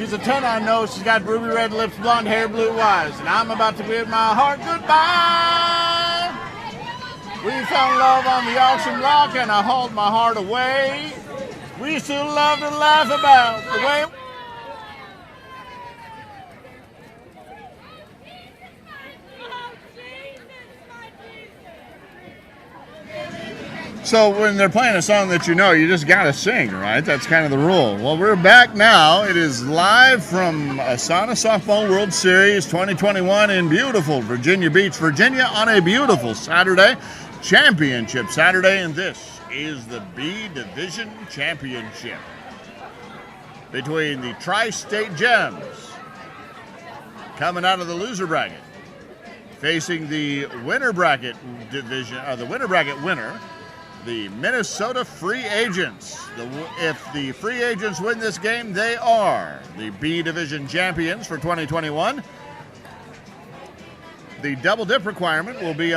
She's a 10, I know. She's got ruby red lips, blonde hair, blue eyes. And I'm about to bid my heart goodbye. We found love on the auction block and I hauled my heart away. We still love to laugh about the way... So when they're playing a song that you know, you just got to sing, right? That's kind of the rule. Well, we're back now. It is live from ASANA Softball World Series 2021 in beautiful Virginia Beach, Virginia, on a beautiful Saturday, Championship Saturday, and this is the B Division Championship between the Tri-State Gems coming out of the loser bracket, facing the winner bracket division, the winner bracket winner, the Minnesota Free Agents. If the Free Agents win this game, they are the B Division champions for 2021. The double dip requirement will be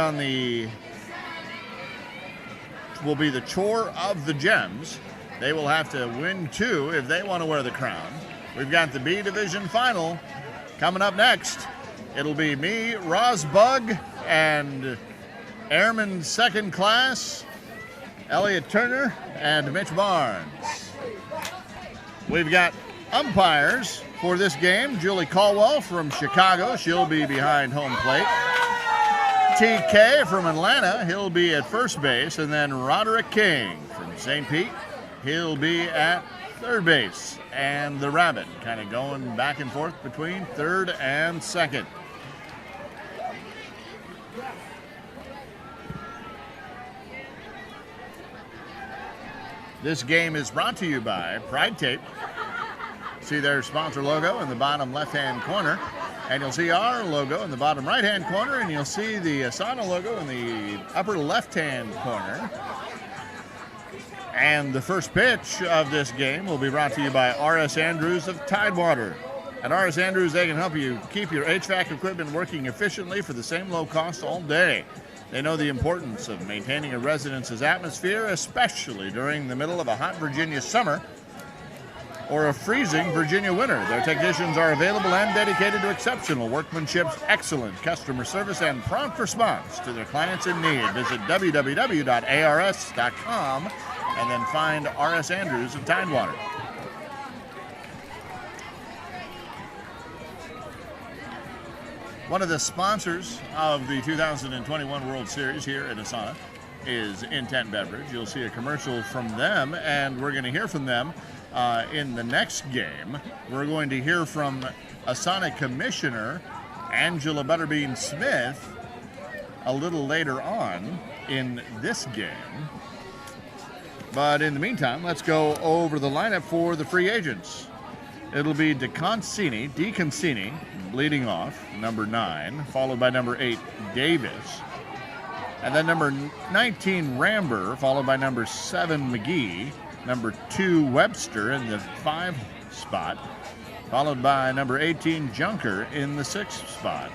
the chore of the Gems. They will have to win 2 if they want to wear the crown. We've got the B Division final coming up next. It'll be me, Rosbug, and Airman Second Class Elliot Turner and Mitch Barnes. We've got umpires for this game. Julie Caldwell from Chicago. She'll be behind home plate. TK from Atlanta. He'll be at first base. And then Roderick King from St. Pete. He'll be at third base. And the Rabbit kind of going back and forth between third and second. This game is brought to you by Pride Tape. See their sponsor logo in the bottom left-hand corner. And you'll see our logo in the bottom right-hand corner. And you'll see the ASANA logo in the upper left-hand corner. And the first pitch of this game will be brought to you by R.S. Andrews of Tidewater. At R.S. Andrews, they can help you keep your HVAC equipment working efficiently for the same low cost all day. They know the importance of maintaining a residence's atmosphere, especially during the middle of a hot Virginia summer or a freezing Virginia winter. Their technicians are available and dedicated to exceptional workmanship, excellent customer service, and prompt response to their clients in need. Visit www.ars.com and then find R.S. Andrews of Tidewater. One of the sponsors of the 2021 World Series here at ASANA is Intent Beverage. You'll see a commercial from them, and we're going to hear from them in the next game. We're going to hear from ASANA Commissioner Angela Butterbean Smith a little later on in this game. But in the meantime, let's go over the lineup for the free agents. It'll be DeConcini, leading off, number 9, followed by number 8, Davis. And then number 19, Ramber, followed by number 7, McGee. Number 2, Webster in the 5 spot, followed by number 18, Junker in the 6th spot.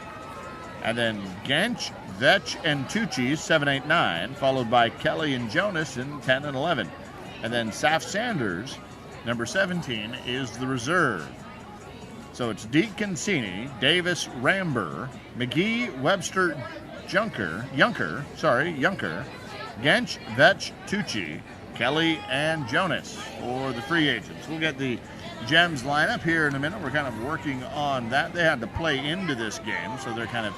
And then Gench, Vetch, and Tucci, 7, 8, 9, followed by Kelly and Jonas in 10 and 11. And then Saf Sanders, number 17, is the reserve. So it's DeConcini, Davis, Ramber, McGee, Webster, Junker, Gench, Vetch, Tucci, Kelly, and Jonas for the free agents. We'll get the Gems lineup here in a minute. We're kind of working on that. They had to play into this game, so they're kind of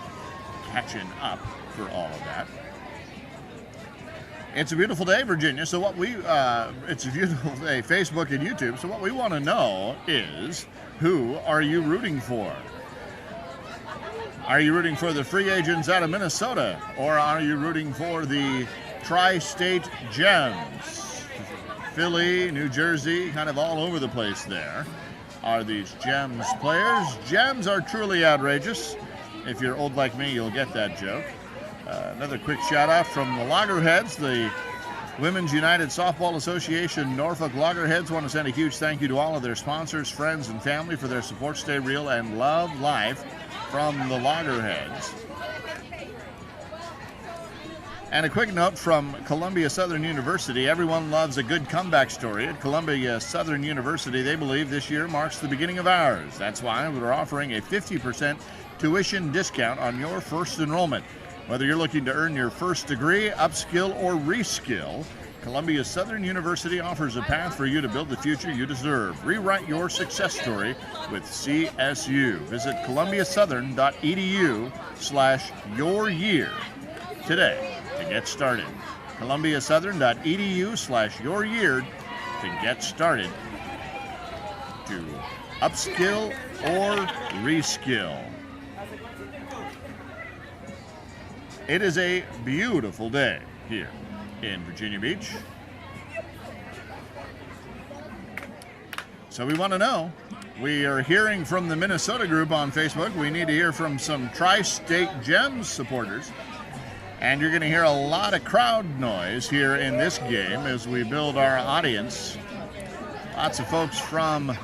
catching up for all of that. It's a beautiful day, Virginia. So it's a beautiful day, Facebook and YouTube. So what we want to know is, who are you rooting for? Are you rooting for the free agents out of Minnesota, or are you rooting for the Tri-State Gems? Philly, New Jersey, kind of all over the place there are these Gems players. Gems are truly outrageous. If you're old like me, you'll get that joke. Another quick shout out from the Loggerheads, the Women's United Softball Association Norfolk Loggerheads. Want to send a huge thank you to all of their sponsors, friends, and family for their support. Stay real and love life from the Loggerheads. And a quick note from Columbia Southern University. Everyone loves a good comeback story. At Columbia Southern University, they believe this year marks the beginning of ours. That's why we're offering a 50% tuition discount on your first enrollment. Whether you're looking to earn your first degree, upskill, or reskill, Columbia Southern University offers a path for you to build the future you deserve. Rewrite your success story with CSU. Visit columbiasouthern.edu/youryear today to get started. columbiasouthern.edu/youryear to get started to upskill or reskill. It is a beautiful day here in Virginia Beach. So we want to know. We are hearing from the Minnesota group on Facebook. We need to hear from some Tri-State Gems supporters. And you're going to hear a lot of crowd noise here in this game as we build our audience. Lots of folks from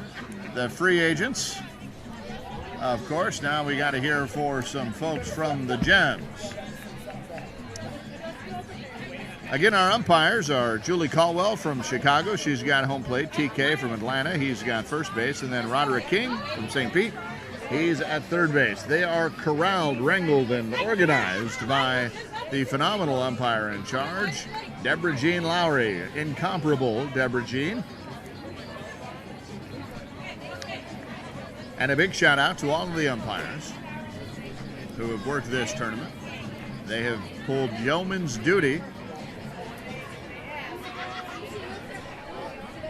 the free agents. Of course, now we got to hear for some folks from the Gems. Again, our umpires are Julie Caldwell from Chicago. She's got home plate. TK from Atlanta. He's got first base. And then Roderick King from St. Pete. He's at third base. They are corralled, wrangled, and organized by the phenomenal umpire in charge, Deborah Jean Lowry. Incomparable Deborah Jean. And a big shout out to all of the umpires who have worked this tournament. They have pulled yeoman's duty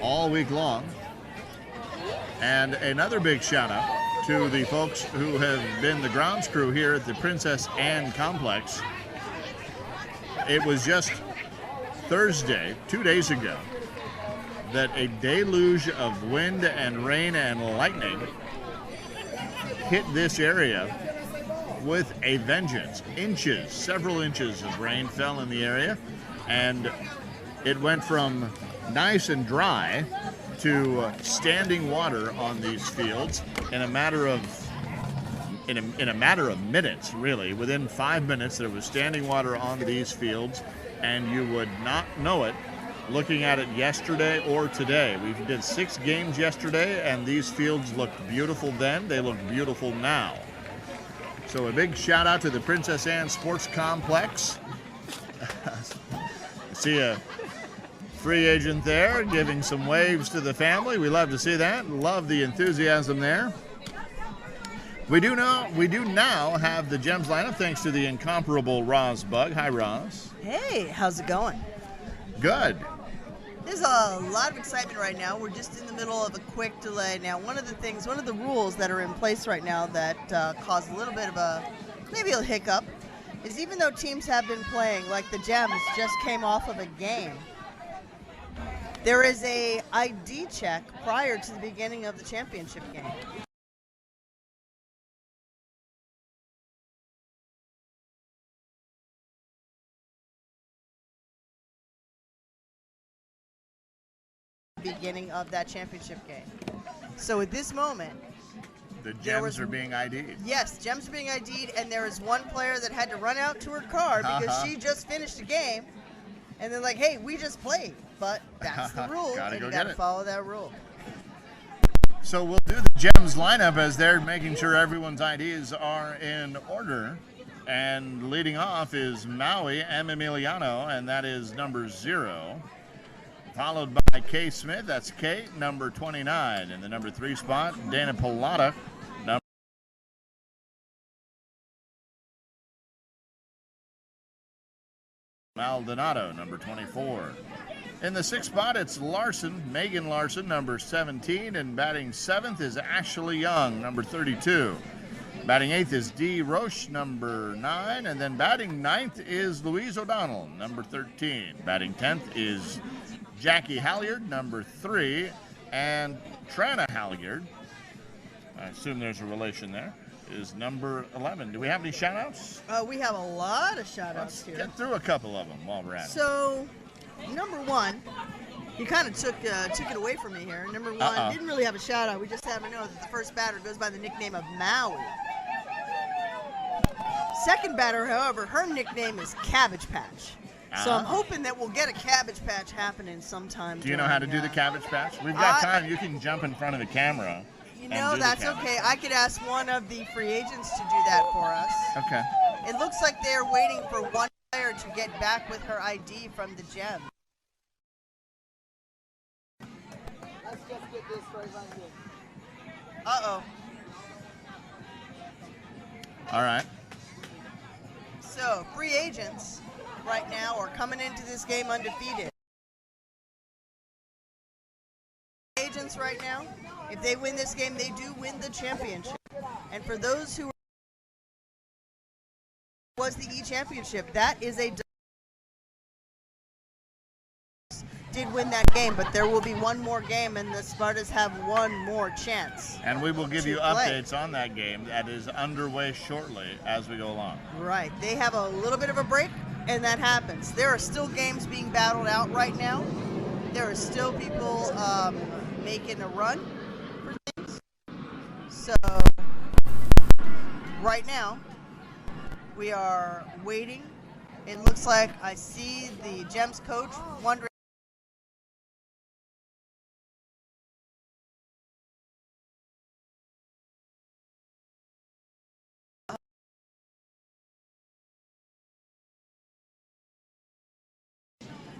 all week long. And another big shout out to the folks who have been the grounds crew here at the Princess Anne Complex. It was just Thursday, 2 days ago, that a deluge of wind and rain and lightning hit this area with a vengeance. Several inches of rain fell in the area, and it went from nice and dry to standing water on these fields in a matter of minutes, really. Within 5 minutes, there was standing water on these fields, and you would not know it looking at it yesterday or today. We did 6 games yesterday, and these fields looked beautiful then. They look beautiful now. So a big shout out to the Princess Anne Sports Complex. See a free agent there giving some waves to the family. We love to see that. Love the enthusiasm there. We do now have the Gems lineup thanks to the incomparable Roz Bug. Hi, Roz. Hey, how's it going? Good. There's a lot of excitement right now. We're just in the middle of a quick delay. Now, one of the rules that are in place right now that cause a little bit of maybe a hiccup is even though teams have been playing, like the Gems just came off of a game, there is a ID check prior to the beginning of the championship game. Beginning of that championship game. So at this moment, the Gems are being ID'd. Yes, Gems are being ID'd, and there is one player that had to run out to her car because she just finished a game, and they're like, hey, we just played. But that's the rule, and you gotta follow that rule. So we'll do the Gems lineup as they're making sure everyone's IDs are in order. And leading off is Maui M. Emiliano, and that is number 0. Followed by Kay Smith, that's Kate, number 29. In the number 3 spot, Dana Pilata, number Maldonado, number 24. In the 6th spot, it's Larson, Megan Larson, number 17. And batting 7th is Ashley Young, number 32. Batting 8th is Dee Roche, number 9. And then batting 9th is Louise O'Donnell, number 13. Batting 10th is Jackie Halyard, number 3, and Trana Halyard, I assume there's a relation there, is number 11. Do we have any shout-outs? We have a lot of shout-outs here. Get through a couple of them while we're at it. So, number 1, you kind of took it away from me here. Number 1 didn't really have a shout-out. We just have to know that the first batter goes by the nickname of Maui. Second batter, however, her nickname is Cabbage Patch. So I'm hoping that we'll get a Cabbage Patch happening sometime. Do you know how to do the Cabbage Patch? We've got time. You can jump in front of the camera. You know, that's okay. I could ask one of the free agents to do that for us. Okay. It looks like they're waiting for one player to get back with her ID from the gem. Let's just get this right on here. Uh-oh. All right. So, free agents right now are coming into this game undefeated. Agents right now, if they win this game, they do win the championship. And for those who was the E-Championship, that is a did win that game, but there will be one more game, and the Spartans have one more chance. And we will give you updates on that game that is underway shortly as we go along. Right. They have a little bit of a break, and that happens. There are still games being battled out right now. There are still people making a run for things. So, right now, we are waiting. It looks like I see the Gems coach wondering.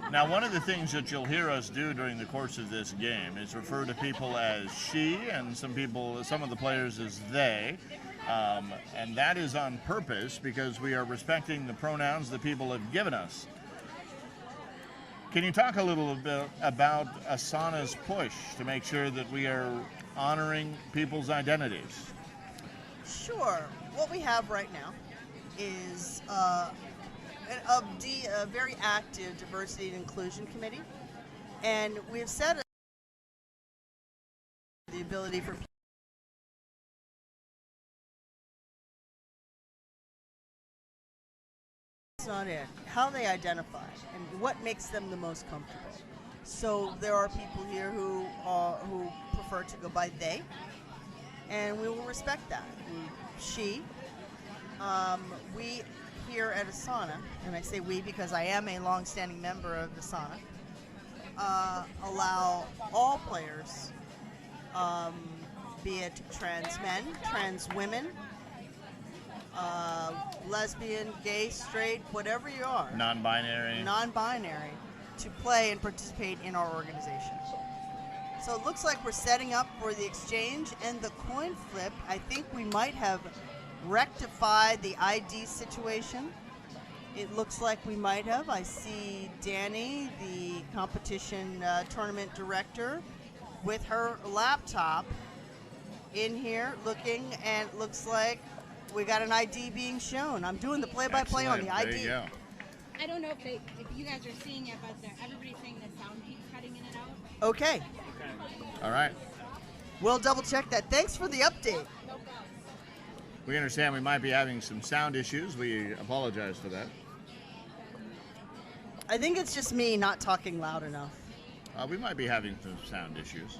Now, one of the things that you'll hear us do during the course of this game is refer to people as she, and some of the players as they. And that is on purpose because we are respecting the pronouns that people have given us. Can you talk a little bit about ASANA's push to make sure that we are honoring people's identities? Sure. What we have right now is a very active diversity and inclusion committee, and we've set the ability for people. It's not it. How they identify and what makes them the most comfortable. So there are people here who prefer to go by they, and we will respect that. She, we here at ASANA, and I say we because I am a long-standing member of ASANA, allow all players, be it trans men, trans women, lesbian, gay, straight, whatever you are, non-binary, to play and participate in our organization. So it looks like we're setting up for the exchange and the coin flip. I think we might have rectified the ID situation. It looks like we might have. I see Danny, the competition tournament director, with her laptop in here looking, and it looks like we got an ID being shown. I'm doing the play-by-play on the ID. There you go. I don't know if you guys are seeing it, but everybody's saying the sound keeps cutting in and out. Okay. All right. We'll double check that. Thanks for the update. We understand we might be having some sound issues. We apologize for that. I think it's just me not talking loud enough. We might be having some sound issues.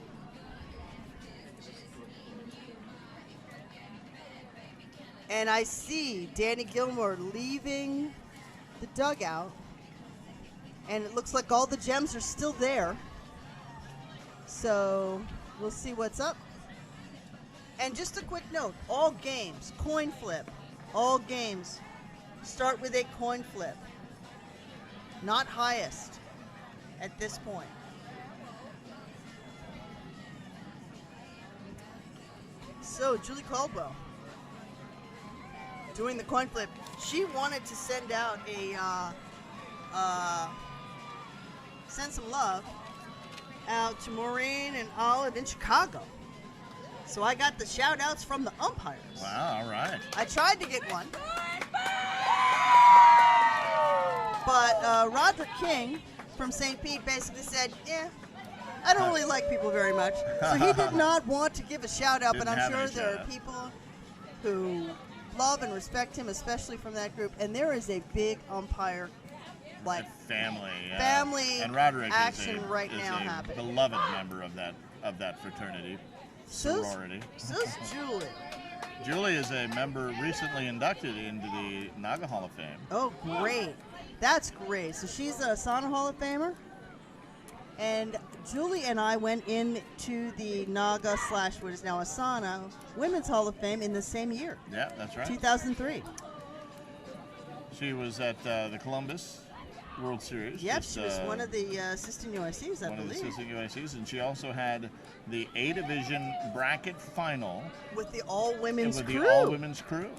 And I see Danny Gilmore leaving the dugout. And it looks like all the gems are still there. So we'll see what's up. And just a quick note, all games, coin flip, all games start with a coin flip. Not highest at this point. So Julie Caldwell doing the coin flip. She wanted to send out send some love out to Maureen and Olive in Chicago. So I got the shout outs from the umpires. Wow, all right. I tried to get one. But Roderick King from St. Pete basically said, yeah, I don't really like people very much. So he did not want to give a shout out, but I'm sure there are people who love and respect him, especially from that group. And there is a big umpire family and Roderick action is right now happening. Beloved member of that fraternity. Sorority. So's Julie. Julie is a member recently inducted into the Naga Hall of Fame. Oh, great. That's great. So she's an ASANA Hall of Famer. And Julie and I went into the Naga / what is now ASANA Women's Hall of Fame in the same year. Yeah, that's right. 2003. She was at the Columbus World Series. Yep, she was one of the assistant UICs, I believe. One of the assistant UICs, and she also had the A Division bracket final with the all-women's crew. With the all-women's crew.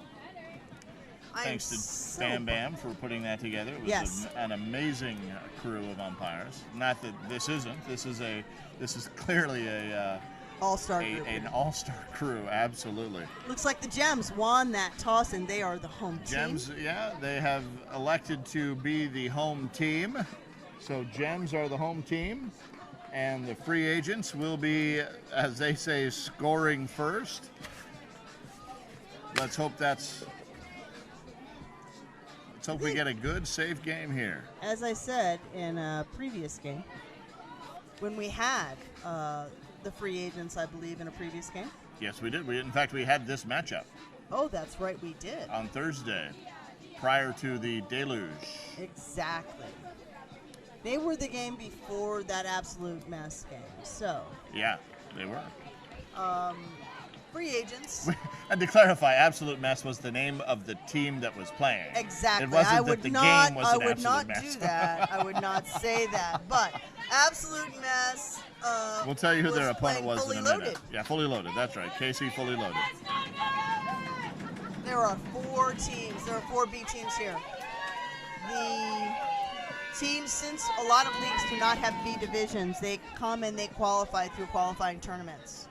Thanks to so Bam Bam for putting that together. It was an amazing crew of umpires. Not that this isn't. This is clearly a all-star group. An all-star crew, absolutely. Looks like the Gems won that toss, and they are the home team. Gems, yeah, they have elected to be the home team. So Gems are the home team, and the free agents will be, as they say, scoring first. Let's hope we get a good, safe game here. As I said in a previous game, when we had the free agents, I believe, in a previous game. Yes, we did. In fact, we had this matchup. Oh, that's right, we did. On Thursday, prior to the deluge. Exactly. They were the game before that absolute mess game, so. Yeah, they were. Free agents. And to clarify, Absolute Mess was the name of the team that was playing. Exactly. It wasn't that the game was an absolute mess. I would not do that. I would not say that. But Absolute Mess. We'll tell you who their opponent was in a minute. Loaded. Yeah, Fully Loaded. That's right. KC Fully Loaded. There are 4 teams. There are 4 B teams here. The teams, since a lot of leagues do not have B divisions, they come and they qualify through qualifying tournaments.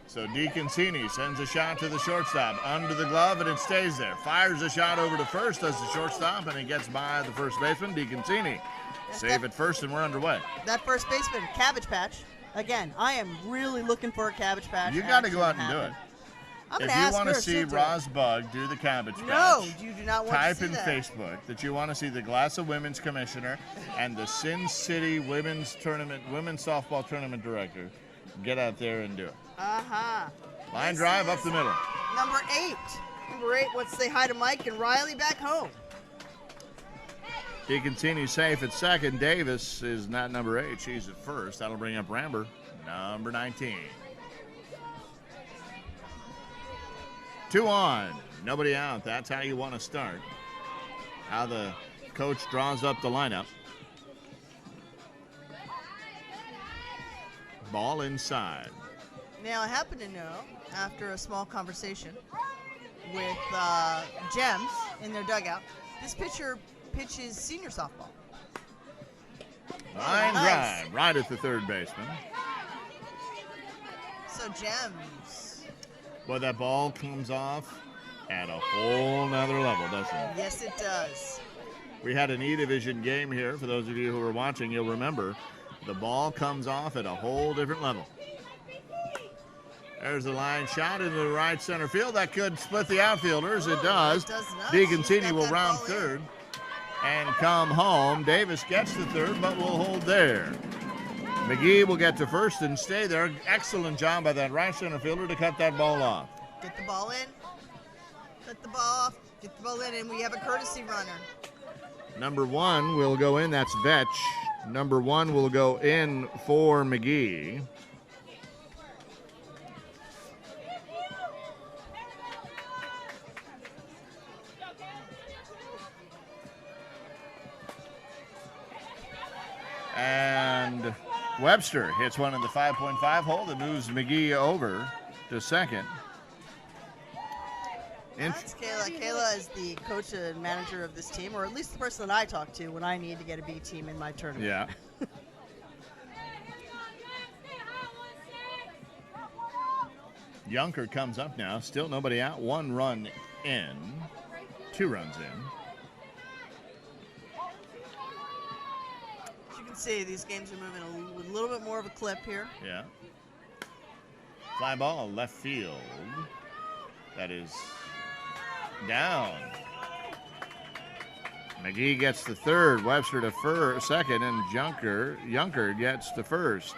So DeConcini sends a shot to the shortstop under the glove, and it stays there. Fires a shot over to first as the shortstop, and it gets by the first baseman, DeConcini. Save at first, and we're underway. That first baseman, Cabbage Patch. Again, I am really looking for a Cabbage Patch. You got to go out and do it. If you want to see Roz Bug do the Cabbage Patch, no, you do not want type to see in that. Facebook that you want to see the Glass of Women's Commissioner and the Sin City Women's Softball Tournament Director. Get out there and do it. Line drive up the middle. Number 8. Number 8 wants to say hi to Mike and Riley back home. DeConcini safe at second. Davis is not number 8. She's at first. That'll bring up Ramber, number 19. 2 on, nobody out. That's how you want to start. How the coach draws up the lineup. Ball inside. Now, I happen to know, after a small conversation with Gems in their dugout, this pitcher pitches senior softball. Line drive, right at the third baseman. So Gems. Well, that ball comes off at a whole nother level, doesn't it? Yes, it does. We had an E-Division game here. For those of you who were watching, you'll remember the ball comes off at a whole different level. There's the line shot into the right center field. That could split the outfielders. It does. It does not. DeConcini will round third and come home. Davis gets the third, but will hold there. McGee will get to first and stay there. Excellent job by that right center fielder to cut that ball off. Get the ball in. Cut the ball off. Get the ball in, and we have a courtesy runner. Number 1 will go in. That's Vetch. Number 1 will go in for McGee. And Webster hits one in the 5.5 hole that moves McGee over to second. That's Kayla. Kayla is the coach and manager of this team, or at least the person that I talk to when I need to get a B team in my tournament. Yeah. Junker comes up now. Still nobody out. 1 run in. 2 runs in. As you can see, these games are moving with a little bit more of a clip here. Yeah. Fly ball left field. That is down. McGee gets the third, Webster to second, and Junker gets to first.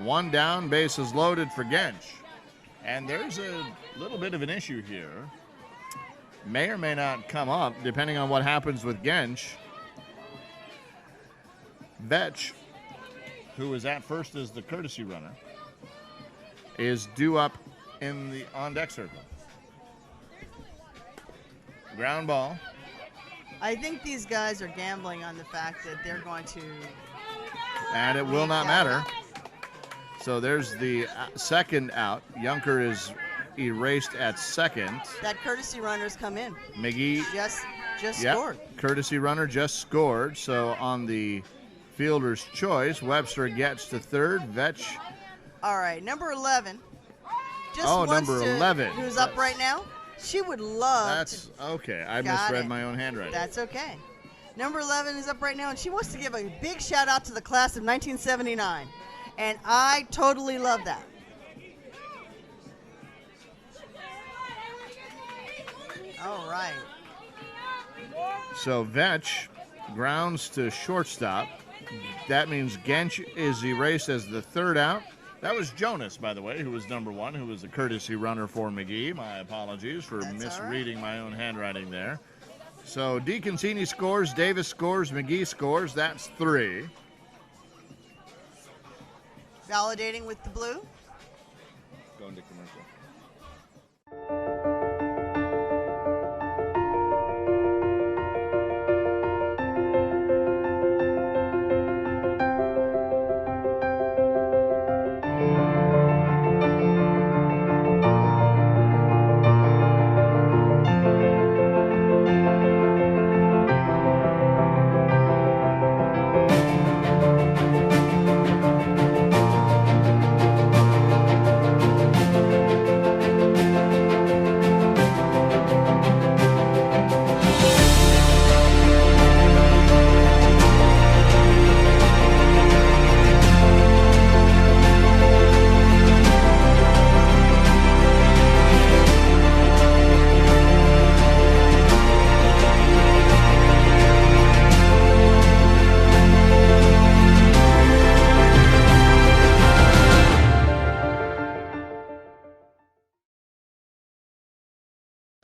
1 down, bases loaded for Gensch. And there's a little bit of an issue here. May or may not come up, depending on what happens with Gensch. Vetch, who is at first as the courtesy runner, is due up in the on-deck circle. Ground ball. I think these guys are gambling on the fact that they're going to. And it will not matter. So there's the second out. Junker is erased at second. That courtesy runner's come in. McGee Just yep, scored. courtesy runner just scored. So on the fielder's choice, Webster gets to third. Vetch. All right, number 11. Just Oh, wants number to- 11. Who's up right now? She would love That's okay. I Got misread it. my own handwriting. That's okay. Number 11 is up right now, and she wants to give a big shout out to the class of 1979. And I totally love that. All right. So Vetch grounds to shortstop. That means Gensch is erased as the third out. That was Jonas, by the way, who was number 1, who was the courtesy runner for McGee. My apologies for That's misreading my own handwriting there. So DeConcini scores, Davis scores, McGee scores. That's 3. Validating with the blue. Going to commercial.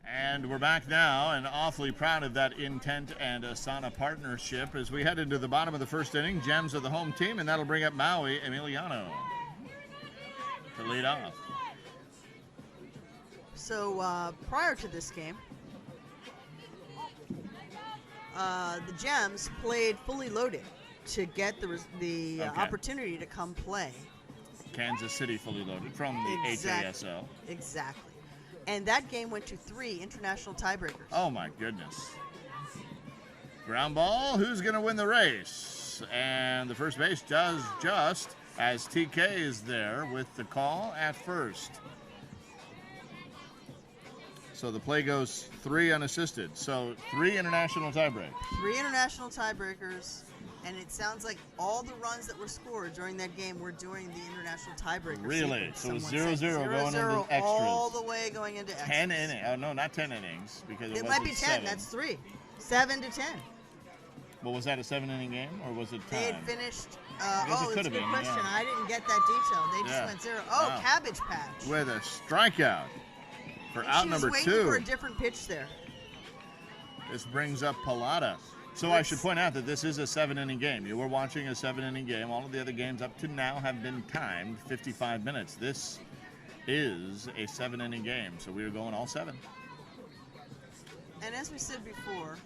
And we're back now, and awfully proud of that Intent and ASANA partnership as we head into the bottom of the first inning. Gems of the home team, and that'll bring up Maui Emiliano to lead off. So prior to this game, the Gems played fully loaded to get the Okay. opportunity to come play. Kansas City fully loaded from the HASL. Exactly. And that game went to 3 international tiebreakers. Oh my goodness. Ground ball, who's going to win the race? And the first base does just as TK is there with the call at first. So the play goes 3 unassisted. So 3 international tiebreakers. 3 international tiebreakers. And it sounds like all the runs that were scored during that game were during the international tiebreaker. Really? sequence, So it was someone said. 0-0 going into extras. all the way going into extras. 10 innings. Oh, no, not 10 innings. Because it It wasn't might be 10. 7. That's 3. 7 to 10. Well, was that a 7-inning game, or was it They time? had finished. guess it It's a could good have been, question. yeah. I didn't get that detail. They just Yeah. went 0. Wow. Cabbage Patch. With a strikeout for And out she was number waiting 2. for a different pitch there. This brings up Palada. So I should point out that this is a 7-inning game. You were watching a 7-inning game. All of the other games up to now have been timed 55 minutes. This is a 7-inning game, so we are going all 7. And as we said before,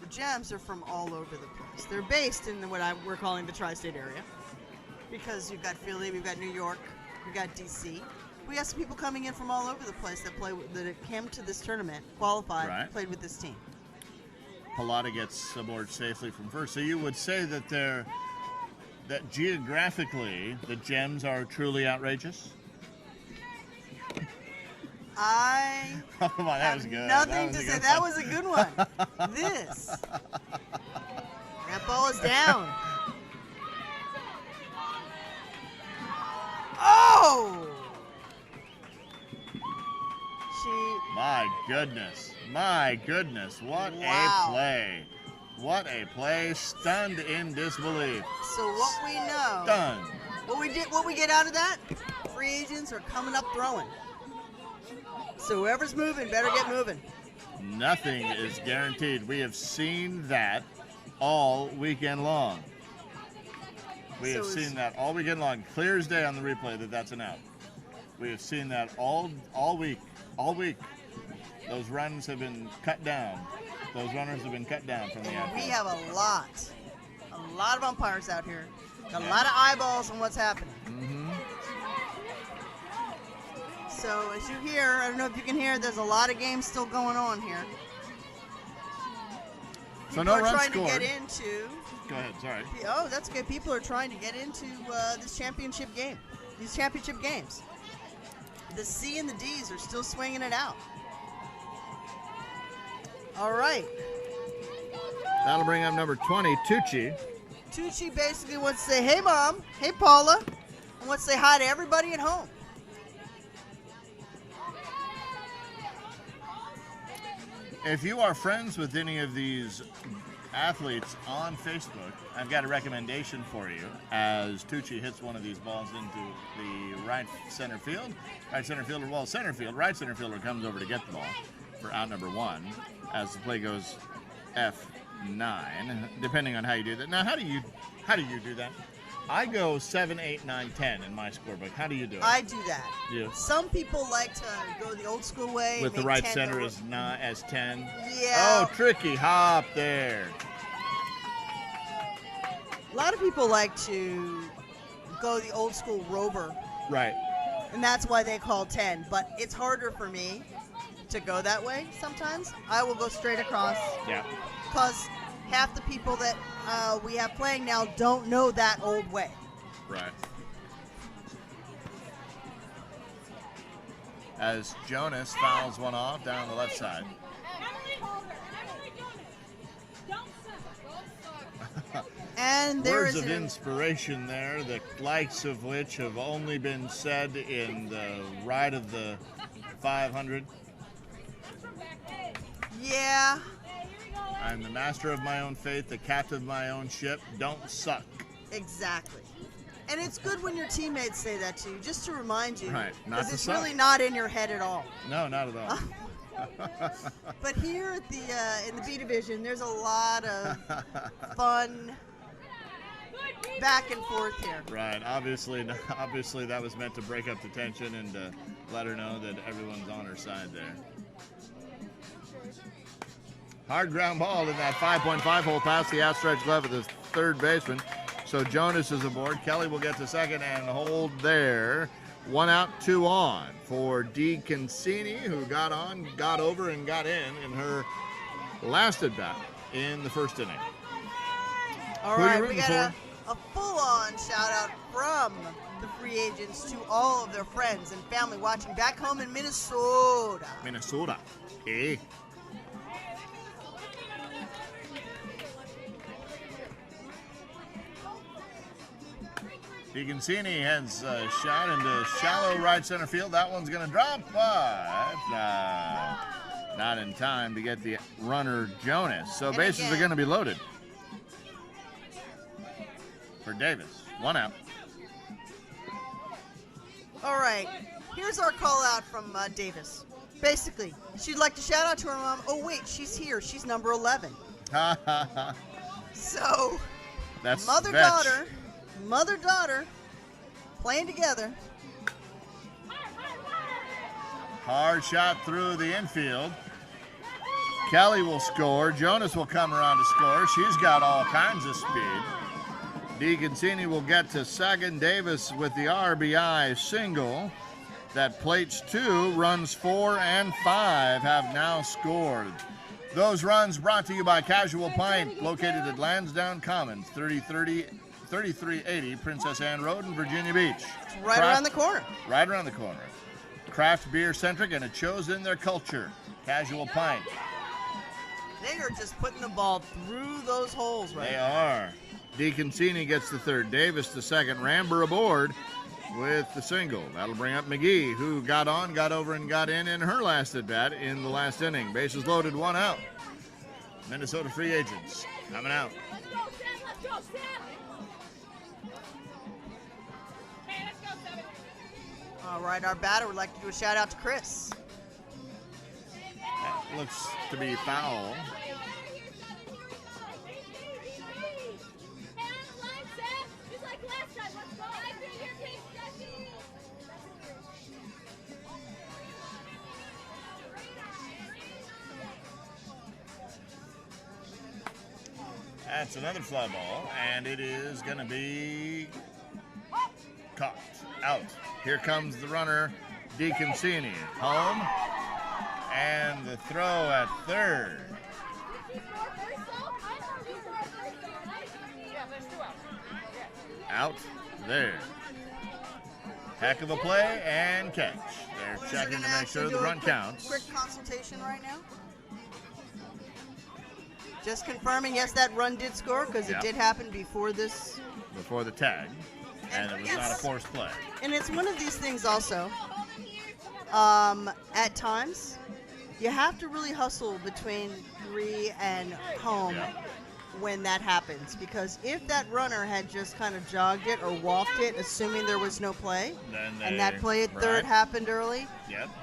the Gems are from all over the place. They're based in we're calling the tri-state area, because you've got Philly, we've got New York, we've got DC. We got some people coming in from all over the place that came to this tournament, qualified, Right. played with this team. Palada gets aboard safely from first. So you would say that that geographically the Gems are truly outrageous? I Oh, come on, that have was good. nothing was to a say. good That one. was a good one. This. That ball is down. Oh! My goodness, what Wow. a play. What a play, stunned in disbelief. So what we know, Stunned. what we get out of that, free agents are coming up throwing. So whoever's moving better get moving. Nothing is guaranteed. We have seen that all weekend long. We have seen that all weekend long. Clear as day on the replay that that's an out. We have seen that all week. All week. Those runs have been cut down. Those runners have been cut down from the outfield. We have a lot of umpires out here. Got a lot of eyeballs on what's happening. Mm-hmm. So as you hear, I don't know if you can hear, there's a lot of games still going on here. So no runs scored. People are trying to get into. Go ahead, sorry. Oh, that's good. People are trying to get into this championship game. These championship games. The C and the D's are still swinging it out. All right. That'll bring up number 20, Tucci. Tucci basically wants to say, hey, Mom. Hey, Paula. And wants to say hi to everybody at home. If you are friends with any of these athletes on Facebook, I've got a recommendation for you as Tucci hits one of these balls into the right center field. Right center fielder, well, center field. Right center fielder comes over to get the ball for out number 1 as the play goes F9, depending on how you do that. Now, how do you do that? I go 7, 8, 9, 10 in my scorebook. How do you do it? I do that. Yeah. Some people like to go the old school way. With the right center as 10. Yeah. Oh, tricky hop there. A lot of people like to go the old school rover. Right. And that's why they call 10. But it's harder for me to go that way sometimes. I will go straight across. Yeah. Because half the people that we have playing now don't know that old way. Right. As Jonas fouls one off down the left side. And there Words is of inspiration there, the likes of which have only been said in the ride of the 500. Yeah. I'm the master of my own fate, the captain of my own ship. Don't suck. Exactly. And it's good when your teammates say that to you, just to remind you. Right. Not Because to it's suck. really not in your head at all. No, not at all. But here at the in the B division, there's a lot of fun back and forth here. Right. Obviously, that was meant to break up the tension and let her know that everyone's on her side there. Hard ground ball in that 5.5 hole past the outstretched glove of the third baseman. So Jonas is aboard. Kelly will get to second and hold there. 1 out, 2 on for Dee Cancini, who got over, and got in her last at bat in the first inning. All Who are you right, we rooting got for? a full-on shout-out from the free agents to all of their friends and family watching back home in Minnesota. Minnesota. Hey. Cancini has a shot into shallow right center field. That one's going to drop, but not in time to get the runner Jonas. So bases are going to be loaded for Davis. 1 out. All right, here's our call out from Davis. Basically, she'd like to shout out to her mom. Oh, wait, she's here. She's number 11. So, That's mother-daughter playing together. Hard shot through the infield. Kelly will score. Jonas will come around to score. She's got all kinds of speed. Dee Cancini will get to second. Davis with the RBI single. That plates 2, runs 4 and 5 have now scored. Those runs brought to you by Casual Pint, located at Lansdowne Commons, 3380 Princess Anne Road in Virginia Beach. It's right around the corner. Right around the corner. Craft beer centric, and it shows in their culture. Casual Pint. They are just putting the ball through those holes right now. They are. Dee Cancini gets the third. Davis the second. Ramber aboard with the single. That'll bring up McGee, who got over, and got in her last at bat in the last inning. Bases loaded, 1 out. Minnesota free agents coming out. All right, our batter would like to do a shout out to Chris. looks to be foul. That's another fly ball, and it is going to be caught. Out. Here comes the runner, DeConcini. Home. And the throw at third. Out there. Heck of a play and catch. They're checking to make sure the run counts. Quick consultation right now. Just confirming, yes, that run did score because it did happen before this. Before the tag. And it was not a forced play. And it's one of these things also. At times, you have to really hustle between 3 and home when that happens. Because if that runner had just kind of jogged it or walked it, assuming there was no play, and that play at third happened early,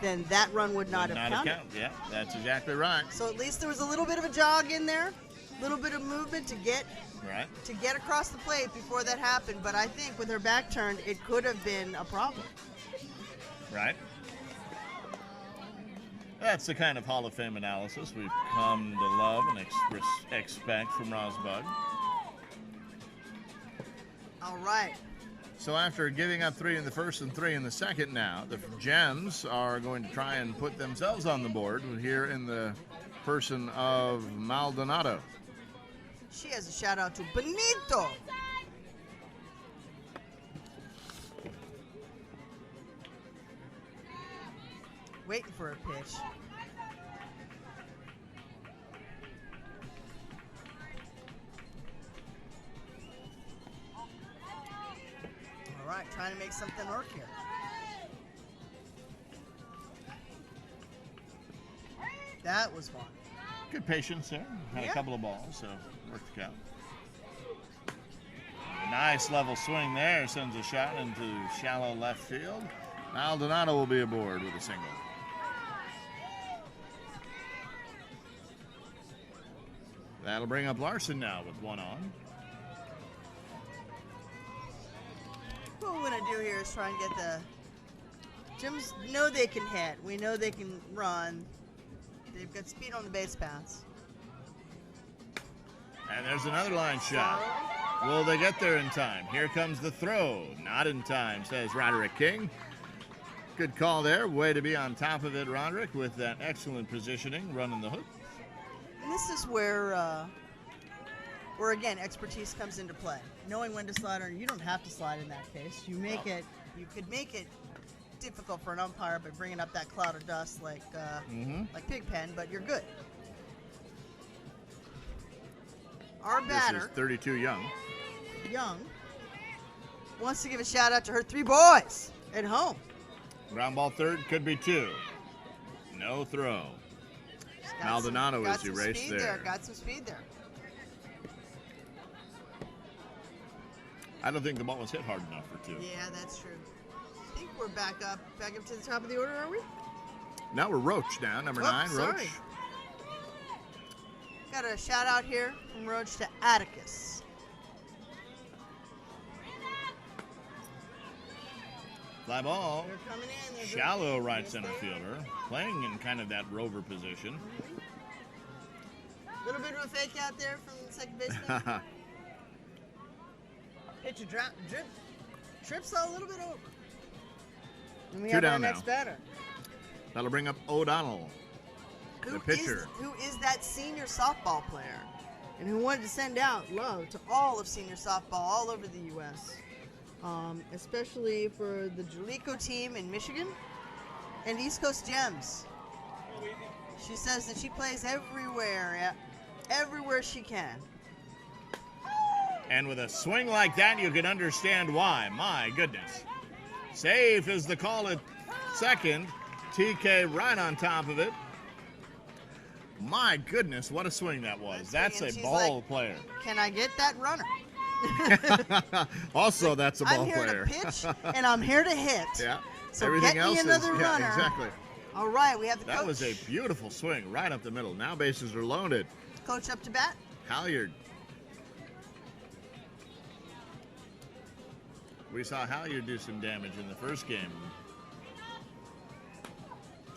then that run would not have counted. Yeah, that's exactly right. So at least there was a little bit of a jog in there, a little bit of movement to get across the plate before that happened. But I think with her back turned, it could have been a problem. Right. That's the kind of Hall of Fame analysis we've come to love and expect from Rosbud. All right. So after giving up 3 in the first and 3 in the second now, the Gems are going to try and put themselves on the board here in the person of Maldonado. She has a shout out to Benito. Waiting for a pitch. All right, trying to make something work here. That was fun. Good patience there. Had a couple of balls, so worked the count. Nice level swing there. Sends a shot into shallow left field. Maldonado will be aboard with a single. That'll bring up Larson now with 1 on. What we're going to do here is try and get the Gems know they can hit. We know they can run. They've got speed on the base paths. And there's another line shot. Will they get there in time? Here comes the throw. Not in time, says Roderick King. Good call there. Way to be on top of it, Roderick, with that excellent positioning, running the hook. And this is where again, expertise comes into play. Knowing when to slide, or you don't have to slide in that case. You could make it difficult for an umpire by bringing up that cloud of dust like Pigpen, but you're good. Our batter, this is 32 Young, wants to give a shout out to her 3 boys at home. Ground ball third, could be 2. No throw. Maldonado is erased there. Got some speed there. I don't think the ball was hit hard enough for 2. Yeah, that's true. I think we're back up to the top of the order, are we? Now we're Roach down, number 9, Roach. Sorry. Got a shout out here from Roach to Atticus. Fly ball. They're coming in. Shallow right center fielder, playing in kind of that rover position. A little bit of a fake out there from the second baseman. Pitch a drop, trips a little bit over. And we 2 have down our next now. batter. That'll bring up O'Donnell, the pitcher. Who is that senior softball player, and who wanted to send out love to all of senior softball all over the U.S., especially for the Jalico team in Michigan and East Coast Gems. She says that she plays everywhere she can. And with a swing like that, you can understand why. My goodness. Safe is the call at second. TK right on top of it. My goodness, what a swing that was. That's a ball player. Can I get that runner? Also, that's a ball player. I'm here to pitch, and I'm here to hit. Yeah. So Everything get else me another is, runner. Yeah, exactly. All right, we have the That coach. was a beautiful swing right up the middle. Now bases are loaded. Coach up to bat. Halyard. We saw Halyard do some damage in the first game.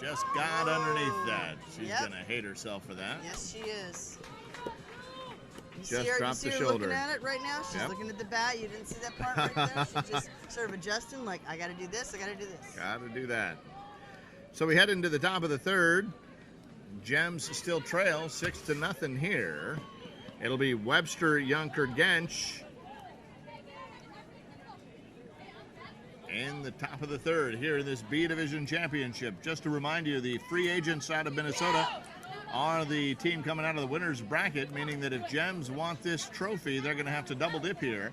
Just got underneath that. She's Yep. going to hate herself for that. Yes, she is. You Just see her, dropped you see the her shoulder. looking at it right now? She's Yep. looking at the bat. You didn't see that part right there? She's just sort of adjusting like, I got to do this, I got to do this. Got to do that. So we head into the top of the third. Gems still trail 6-0 here. It'll be Webster, Yunker, Gensch in the top of the third here in this B Division Championship. Just to remind you, the free agents out of Minnesota are the team coming out of the winner's bracket, meaning that if Gems want this trophy, they're going to have to double dip here.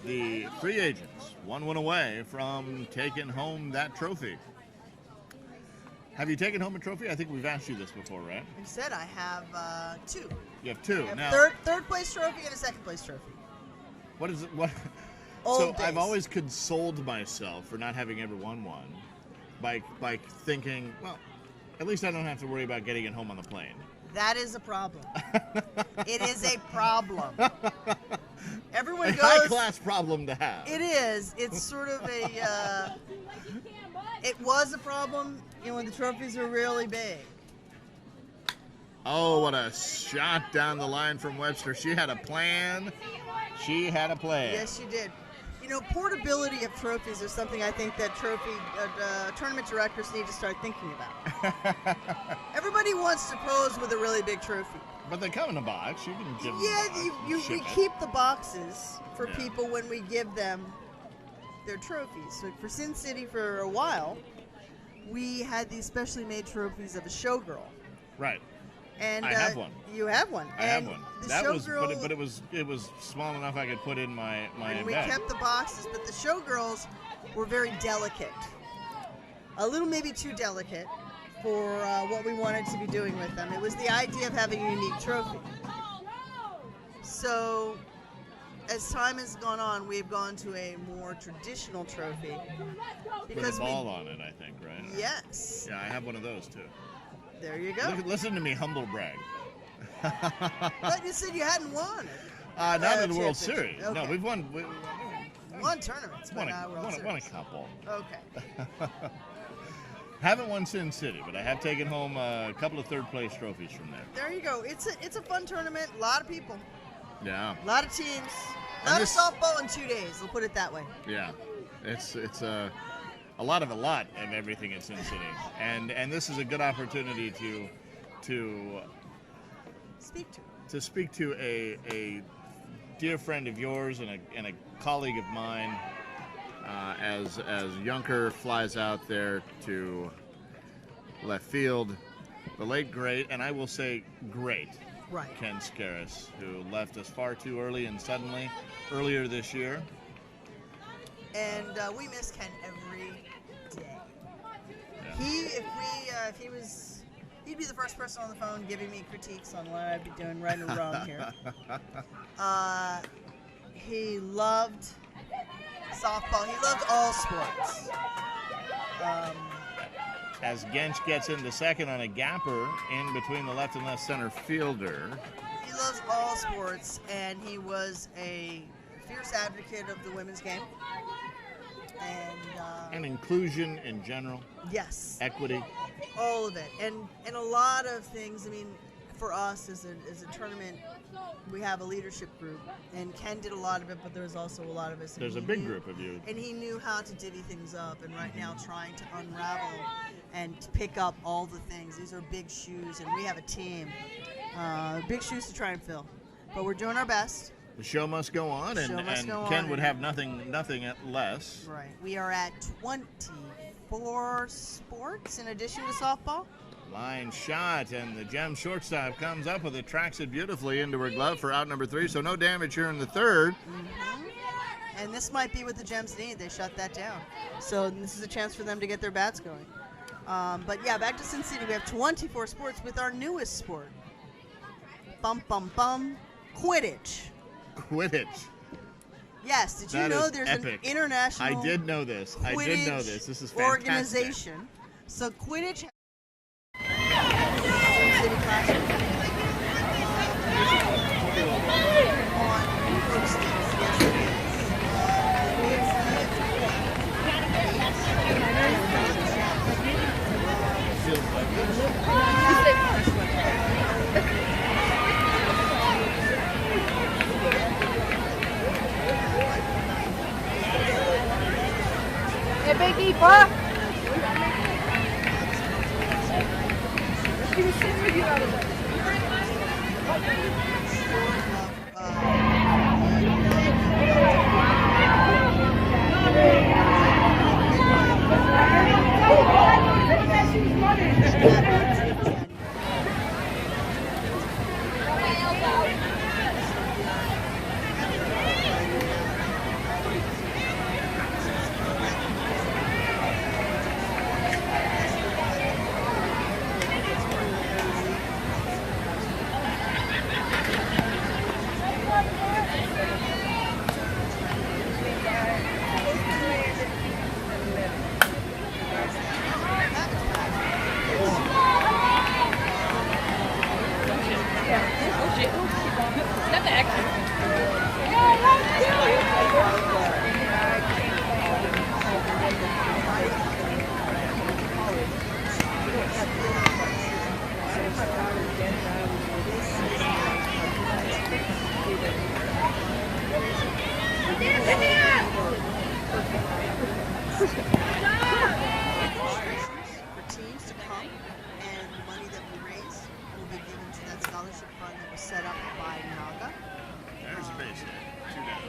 The free agents, one win away from taking home that trophy. Have you taken home a trophy? I think we've asked you this before, right? You said I have two. You have two. I have Now, third place trophy and a second place trophy. what is it? What? Old So days. I've always consoled myself for not having ever won one by thinking, well, at least I don't have to worry about getting it home on the plane. That is a problem. It is a problem. Everyone A goes. high-class problem to have. It is. It's sort of a. It was a problem, when the trophies were really big. Oh, what a shot down the line from Webster. She had a plan. She had a plan. Yes, she did. Portability of trophies is something I think that tournament directors need to start thinking about. Everybody wants to pose with a really big trophy. But they come in a box. You can give them Yeah, a box and we ship it. keep the boxes for Yeah. people when we give them their trophies. So for Sin City for a while, we had these specially made trophies of a showgirl. Right. And I have one. You have one. I have one. The That was, showgirl, but it was small enough I could put in my and we bag. kept the boxes, but the showgirls were very delicate. A little maybe too delicate for what we wanted to be doing with them. It was the idea of having a unique trophy. So as time has gone on, we've gone to a more traditional trophy. With a ball on it, I think, right? Yes. Yeah, I have one of those too. There you go. Listen to me humble brag. But you said you hadn't won it. Not in the World championship. Series. No, Okay. we've won. We Won tournaments, but won not World won a Series. couple. Okay. Haven't won Sin City, but I have taken home a couple of third place trophies from there. There you go. It's a fun tournament. A lot of people. Yeah, A lot of teams. A And lot this- of softball in 2 days. We'll put it that way. yeah. It's a lot of everything in Sin City, and this is a good opportunity to Speak to it. a dear friend of yours and a colleague of mine as Yunker flies out there to left field. The late great, and I will say great, Right. Ken Scaris, who left us far too early and suddenly earlier this year. And we miss Ken every day. Yeah. He'd be the first person on the phone giving me critiques on what I'd be doing right or wrong here. He loved softball. He loved all sports. As Gensch gets into second on a gapper in between the left and left center fielder. He loves all sports, and he was a fierce advocate of the women's game. And inclusion in general, Yes, equity. all of it, and a lot of things. I mean, for us as a tournament, we have a leadership group, and Ken did a lot of it, but there's also a lot of us. and There's a he big knew- group of you. and he knew how to divvy things up. And right now, trying to unravel and to pick up all the things. These are big shoes, and we have a team. Big shoes to try and fill, but we're doing our best. The show must go on, The show must and go Ken on. would have nothing less. Right. We are at 24 sports in addition to softball. Line shot, and the Gem shortstop comes up with it, tracks it beautifully into her glove for out number 3. So no damage here in the third. And this might be what the Gems need. They shut that down. So this is a chance for them to get their bats going. But yeah, back to Sin City. We have 24 sports with our newest sport. Bum, bum, bum. Quidditch. Quidditch. Yes, did you That know is there's epic. an international I did know this. I did know Quidditch this. This is fantastic. organization So Quidditch City Classroom on postings. Yes, it Hey, Biggie, pa! for teams to come, and the money that we raise will be given to that scholarship fund that was set up by NAGA. There's the base hit. 2 down.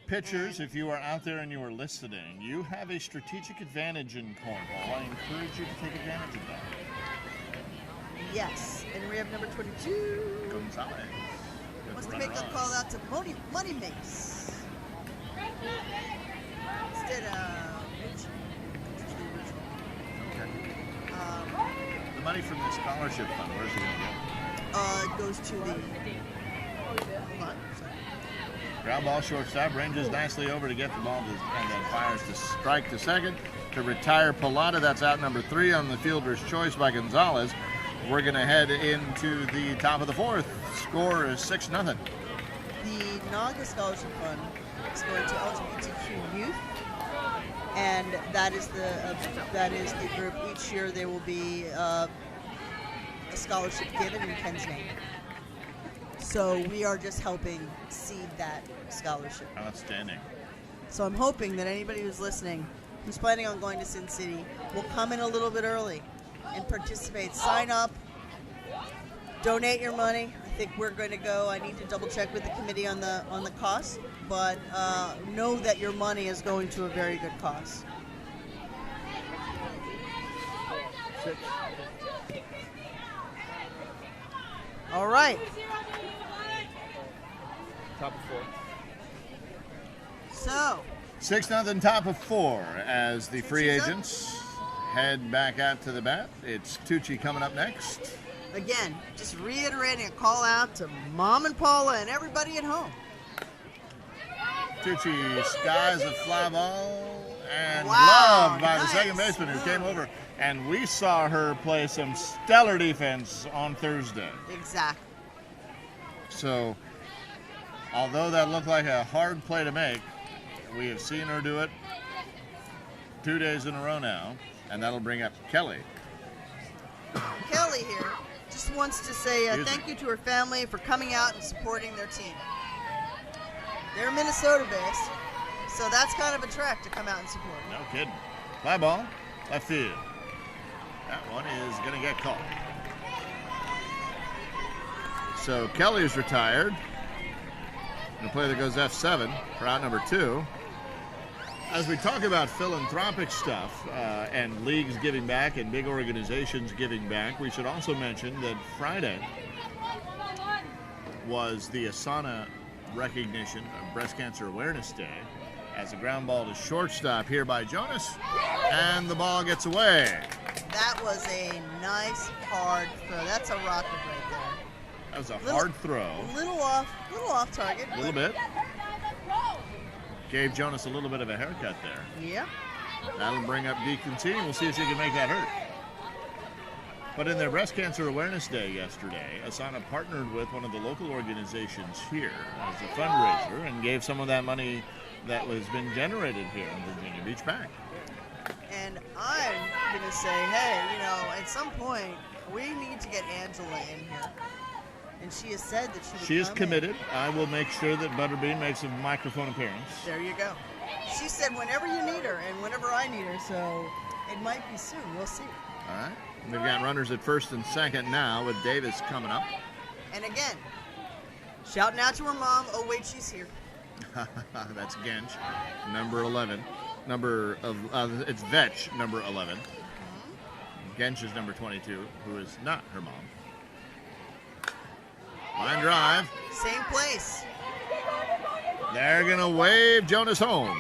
Pitchers, if you are out there and you are listening, you have a strategic advantage in cornhole. I encourage you to take advantage of that. Yes, and we have number 22. Gonzalez. Wants to make a call out to Money Mace. Instead of Rich. Which is the original. Okay. The money from the scholarship fund, where's it going to go? It goes to the. Hold on. Sorry. Ground ball, shortstop, ranges nicely over to get the ball and then fires to strike to second to retire Pilata. That's out number 3 on the fielder's choice by Gonzalez. We're going to head into the top of the 4th. Score is 6-0. The NAGA Scholarship Fund is going to LGBTQ youth, and that is the group. Each year there will be a scholarship given in Ken's name. So we are just helping seed that scholarship. Outstanding. So I'm hoping that anybody who's listening, who's planning on going to Sin City, will come in a little bit early and participate. Sign up, donate your money. I think we're going to go. I need to double check with the committee on the cost, but know that your money is going to a very good cause. 6. All right. Top of 4. So 6-0 top of 4 as the free Tucci's up. agents head back out to the bat. It's Tucci coming up next. again, just reiterating a call out to Mom and Paula and everybody at home. Tucci skies a fly ball and Wow, gloved by the nice. second baseman who came over. And we saw her play some stellar defense on Thursday. Exactly. So, although that looked like a hard play to make, we have seen her do it 2 days in a row now, and that'll bring up Kelly. Kelly here just wants to say Excuse thank me. you to her family for coming out and supporting their team. They're Minnesota-based, so that's kind of a trek to come out and support. No kidding. Fly ball, left field. That one is going to get caught. So Kelly is retired. The play that goes F7 for out number 2. As we talk about philanthropic stuff and leagues giving back and big organizations giving back, we should also mention that Friday was the ASANA recognition of Breast Cancer Awareness Day as a ground ball to shortstop here by Jonas, and the ball gets away. That was a nice hard throw. That's a rocket right there. That was a hard throw. Little off target. A little bit. Gave Jonas a little bit of a haircut there. Yeah. That'll bring up Deacon We'll see if she can make that hurt. But in their Breast Cancer Awareness Day yesterday, ASANA partnered with one of the local organizations here as a fundraiser and gave some of that money that was been generated here in Virginia Beach back. And I'm going to say, hey, you know, at some point, we need to get Angela in here. And she has said that she is come committed. in. I will make sure that Butterbean makes a microphone appearance. There you go. She said whenever you need her and whenever I need her, so it might be soon. We'll see. All right. We've got runners at first and second now with Davis coming up. And again, shouting out to her mom. Oh, wait, she's here. That's Gench, number 11. It's Vetch, number 11. Gench is number 22, who is not her mom. Line drive. Same place. They're going to wave Jonas home.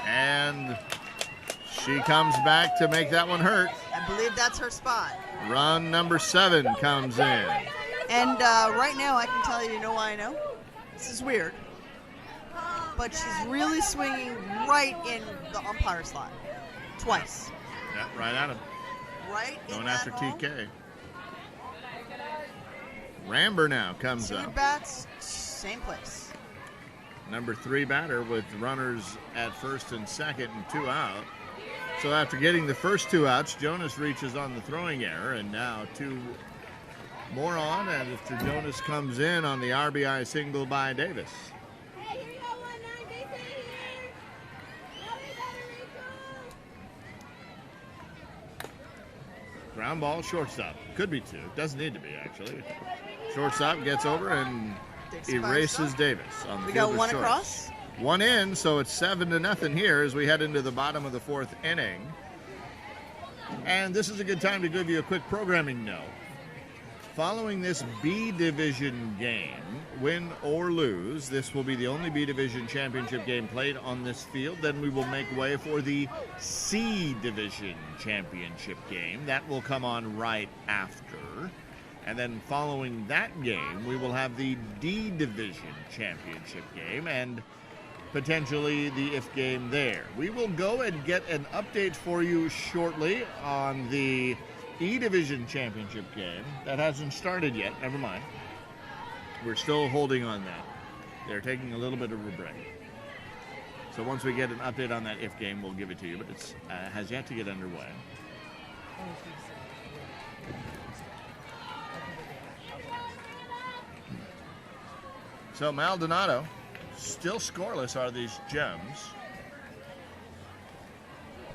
And she comes back to make that one hurt. I believe that's her spot. Run number 7 comes in. And right now, I can tell you, you know why I know? This is weird. But she's really swinging right in the umpire slot. Twice. Yeah, right at him. Right in Going that after hole. TK. Ramber now comes Two up. bats, same place. Number 3 batter with runners at first and second and 2 out. So after getting the first 2 outs, Jonas reaches on the throwing error, and now 2 more on, and after Jonas comes in on the RBI single by Davis. Ground ball, shortstop. Could be 2. Doesn't need to be, actually. Shortstop gets over and erases Davis on the We field got of one short. across. 1 in, so it's 7-0 here as we head into the bottom of the 4th inning. And this is a good time to give you a quick programming note. Following this B Division game, win or lose, this will be the only B Division championship game played on this field. Then we will make way for the C Division championship game. That will come on right after. And then following that game, we will have the D Division championship game and potentially the if game there. We will go and get an update for you shortly on the E Division championship game. That hasn't started yet. Never mind. We're still holding on that. They're taking a little bit of a break. So once we get an update on that if game, we'll give it to you. But it has yet to get underway. So Maldonado, still scoreless are these Gems.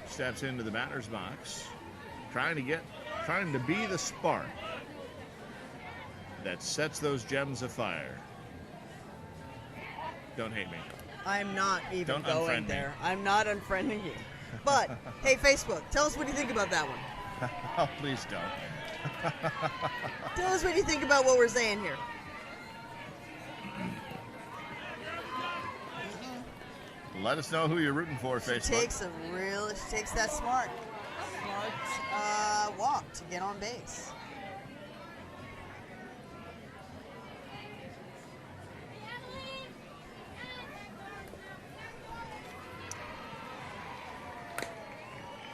Steps into the batter's box, trying to be the spark that sets those Gems afire. Don't hate me. I'm not even Don't going unfriend me. there. I'm not unfriending you. But, hey, Facebook, tell us what you think about that one. Oh, please don't. Tell us what you think about what we're saying here. Let us know who you're rooting for, She Facebook. takes that smart walk to get on base.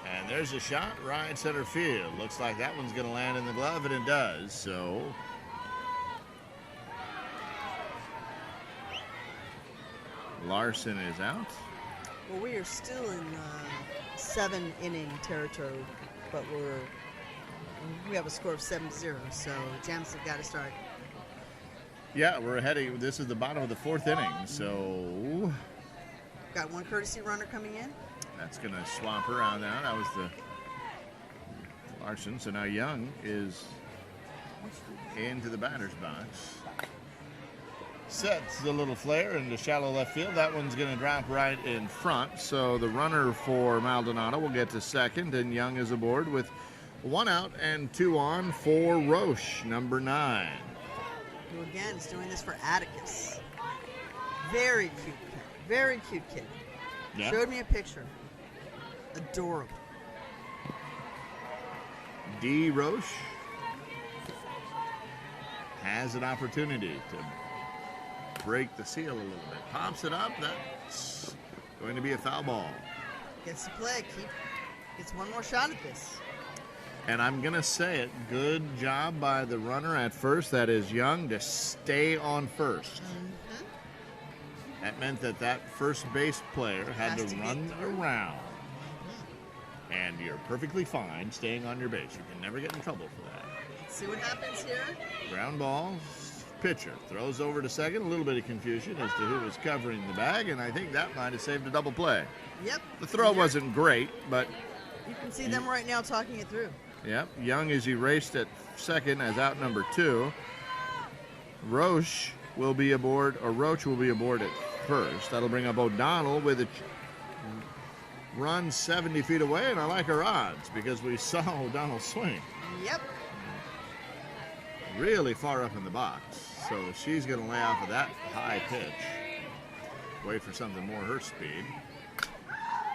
And there's a shot right center field. Looks like that one's going to land in the glove, and it does. So Larson is out. Well, we are still in 7-inning territory, but we have a score of 7-0, so Gems have got to start. Yeah, we're heading. This is the bottom of the 4th inning, so Got one courtesy runner coming in. that's going to swap her out now. That was the Larson. So now Young is into the batter's box. Sets the little flare into shallow left field. That one's going to drop right in front. So the runner for Maldonado will get to second, and Young is aboard with 1 out and 2 on for Roche, number 9. Who again is doing this for Atticus. Very cute kid. Very cute kid. Yeah. Showed me a picture. Adorable. D. Roche has an opportunity to break the seal a little bit. Pops it up. That's Going to be a foul ball. Gets to play. Gets one more shot at this. And I'm going to say it. Good job by the runner at first. That is Young to stay on first. That meant that first base player had to run around. And you're perfectly fine staying on your base. You can never get in trouble for that. Let's see what happens here. Ground ball. Pitcher throws over to second. A little bit of confusion as to who was covering the bag, and I think that might have saved a double play. Yep. The throw wasn't great, but you can see them right now talking it through. Yep. Young is erased at second as out number 2. Roach will be aboard at first. That'll bring up O'Donnell with a run 70 feet away, and I like her odds because we saw O'Donnell swing. Yep. Really far up in the box. So she's going to lay off of that high pitch. Wait for something more her speed.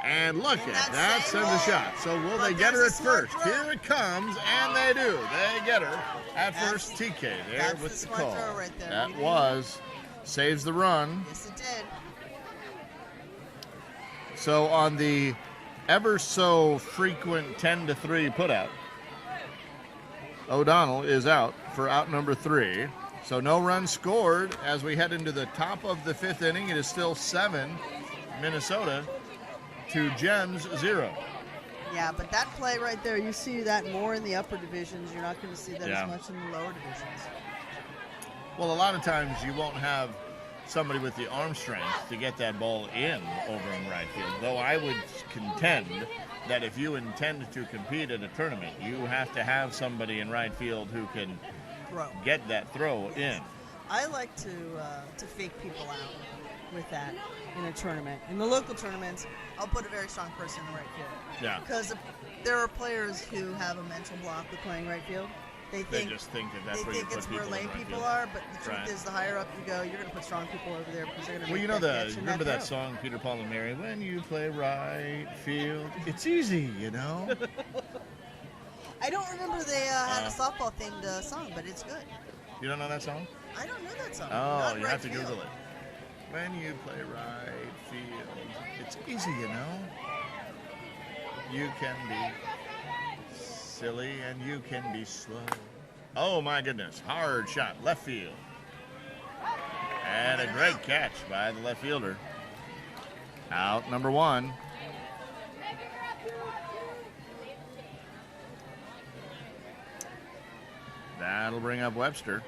And look at that, sends a shot. So will they get her at first? Here it comes, and they do. They get her at first. TK there with the call. Right there. That saves the run. Yes, it did. So on the ever so frequent 10-3 putout, O'Donnell is out for out number 3. So no runs scored as we head into the top of the 5th inning. It is still 7 Minnesota to Gems 0. Yeah, but that play right there, you see that more in the upper divisions. You're not going to see that as much in the lower divisions. Well, a lot of times you won't have somebody with the arm strength to get that ball in over in right field. Though I would contend that if you intend to compete in a tournament, you have to have somebody in right field who can get that throw in. I like to fake people out with that in a tournament. In the local tournaments, I'll put a very strong person in right field. Yeah. Because there are players who have a mental block with playing right field. They just think that's where you put it's people where lane right people field. are, but the truth is the higher up you go, you're going to put strong people over there because they're going to make that catch. Remember that song, Peter, Paul, and Mary, when you play right field, it's easy, you know? I don't remember they had a softball themed song, but it's good. You don't know that song? I don't know that song. Oh, you have to Google it. When you play right field, it's easy, you know? You can be silly and you can be slow. Oh my goodness, hard shot, left field. And a great catch by the left fielder. Out number 1. That'll bring up Webster.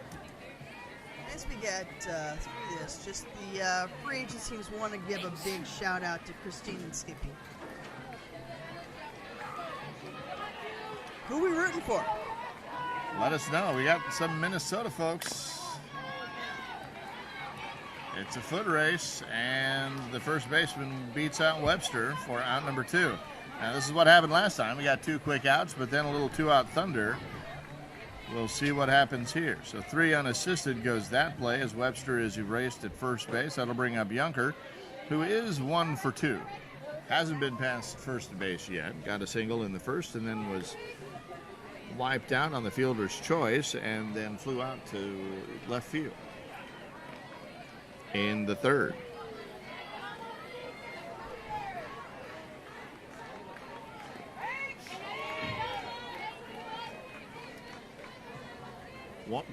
As we get through this, just the free agent teams want to give a big shout out to Christine and Skippy. Who are we rooting for? Let us know. We got some Minnesota folks. It's a foot race, and the first baseman beats out Webster for out number 2. Now, this is what happened last time. We got 2 quick outs, but then a little 2-out thunder. We'll see what happens here. So 3 unassisted goes that play as Webster is erased at first base. That'll bring up Junker, who is 1 for 2. Hasn't been past first base yet. Got a single in the first and then was wiped out on the fielder's choice and then flew out to left field in the third.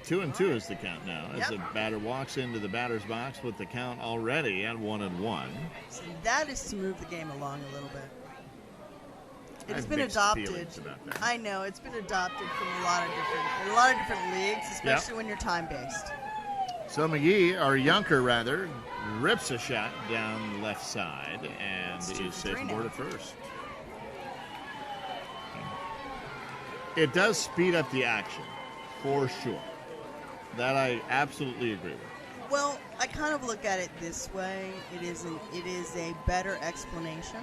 Two and two is the count now as the batter walks into the batter's box with the count already at 1-1. So that is to move the game along a little bit. It has been adopted. I know it's been adopted from a lot of different leagues, especially when you're time based. So McGee, or Junker rather, rips a shot down the left side and is safe aboard at first. It does speed up the action, for sure. That I absolutely agree with. Well, I kind of look at it this way. It is a better explanation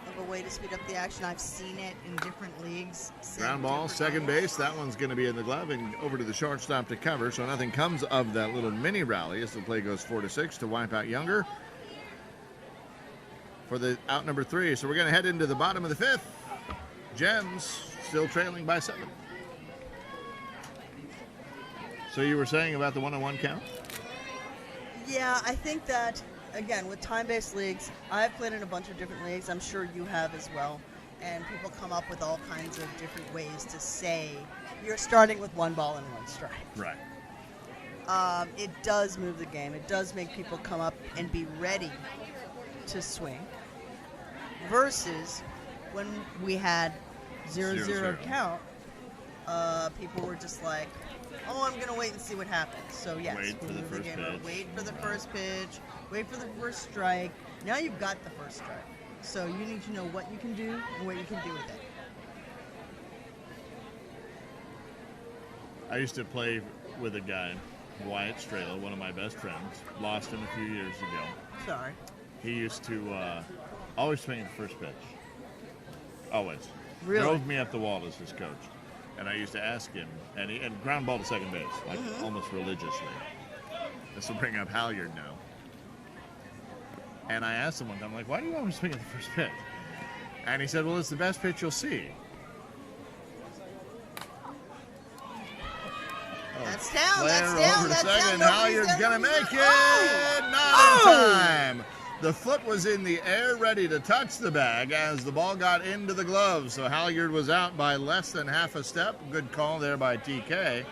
of a way to speed up the action. I've seen it in different leagues. Ground ball, second base. That one's going to be in the glove and over to the shortstop to cover. So nothing comes of that little mini rally as the play goes 4-6 to wipe out Younger for the out number 3. So we're going to head into the bottom of the 5th. Gems still trailing by 7. So you were saying about the 1-on-1 count? Yeah, I think that again, with time-based leagues, I've played in a bunch of different leagues. I'm sure you have as well. And people come up with all kinds of different ways to say you're starting with 1 ball and 1 strike. Right. It does move the game. It does make people come up and be ready to swing. Versus when we had 0-0 count, people were just like, oh, I'm going to wait and see what happens. So, yes, Wait for the first pitch. Wait for the first pitch. Wait for the first strike. Now you've got the first strike. So you need to know what you can do and what you can do with it. I used to play with a guy, Wyatt Strela, one of my best friends. Lost him a few years ago. Sorry. He used to always swing at the first pitch. Always. Really? Drove me up the wall as his coach. And I used to ask him, and ground ball to second base, like almost religiously. This will bring up Halyard now. And I asked him one time, like, why do you always swing at the first pitch? And he said, well, it's the best pitch you'll see. That's down. Flare That's down. over to That's second. down. Halyard's going to make it. Oh! Not in time. The foot was in the air ready to touch the bag as the ball got into the glove. So Halyard was out by less than half a step. Good call there by TK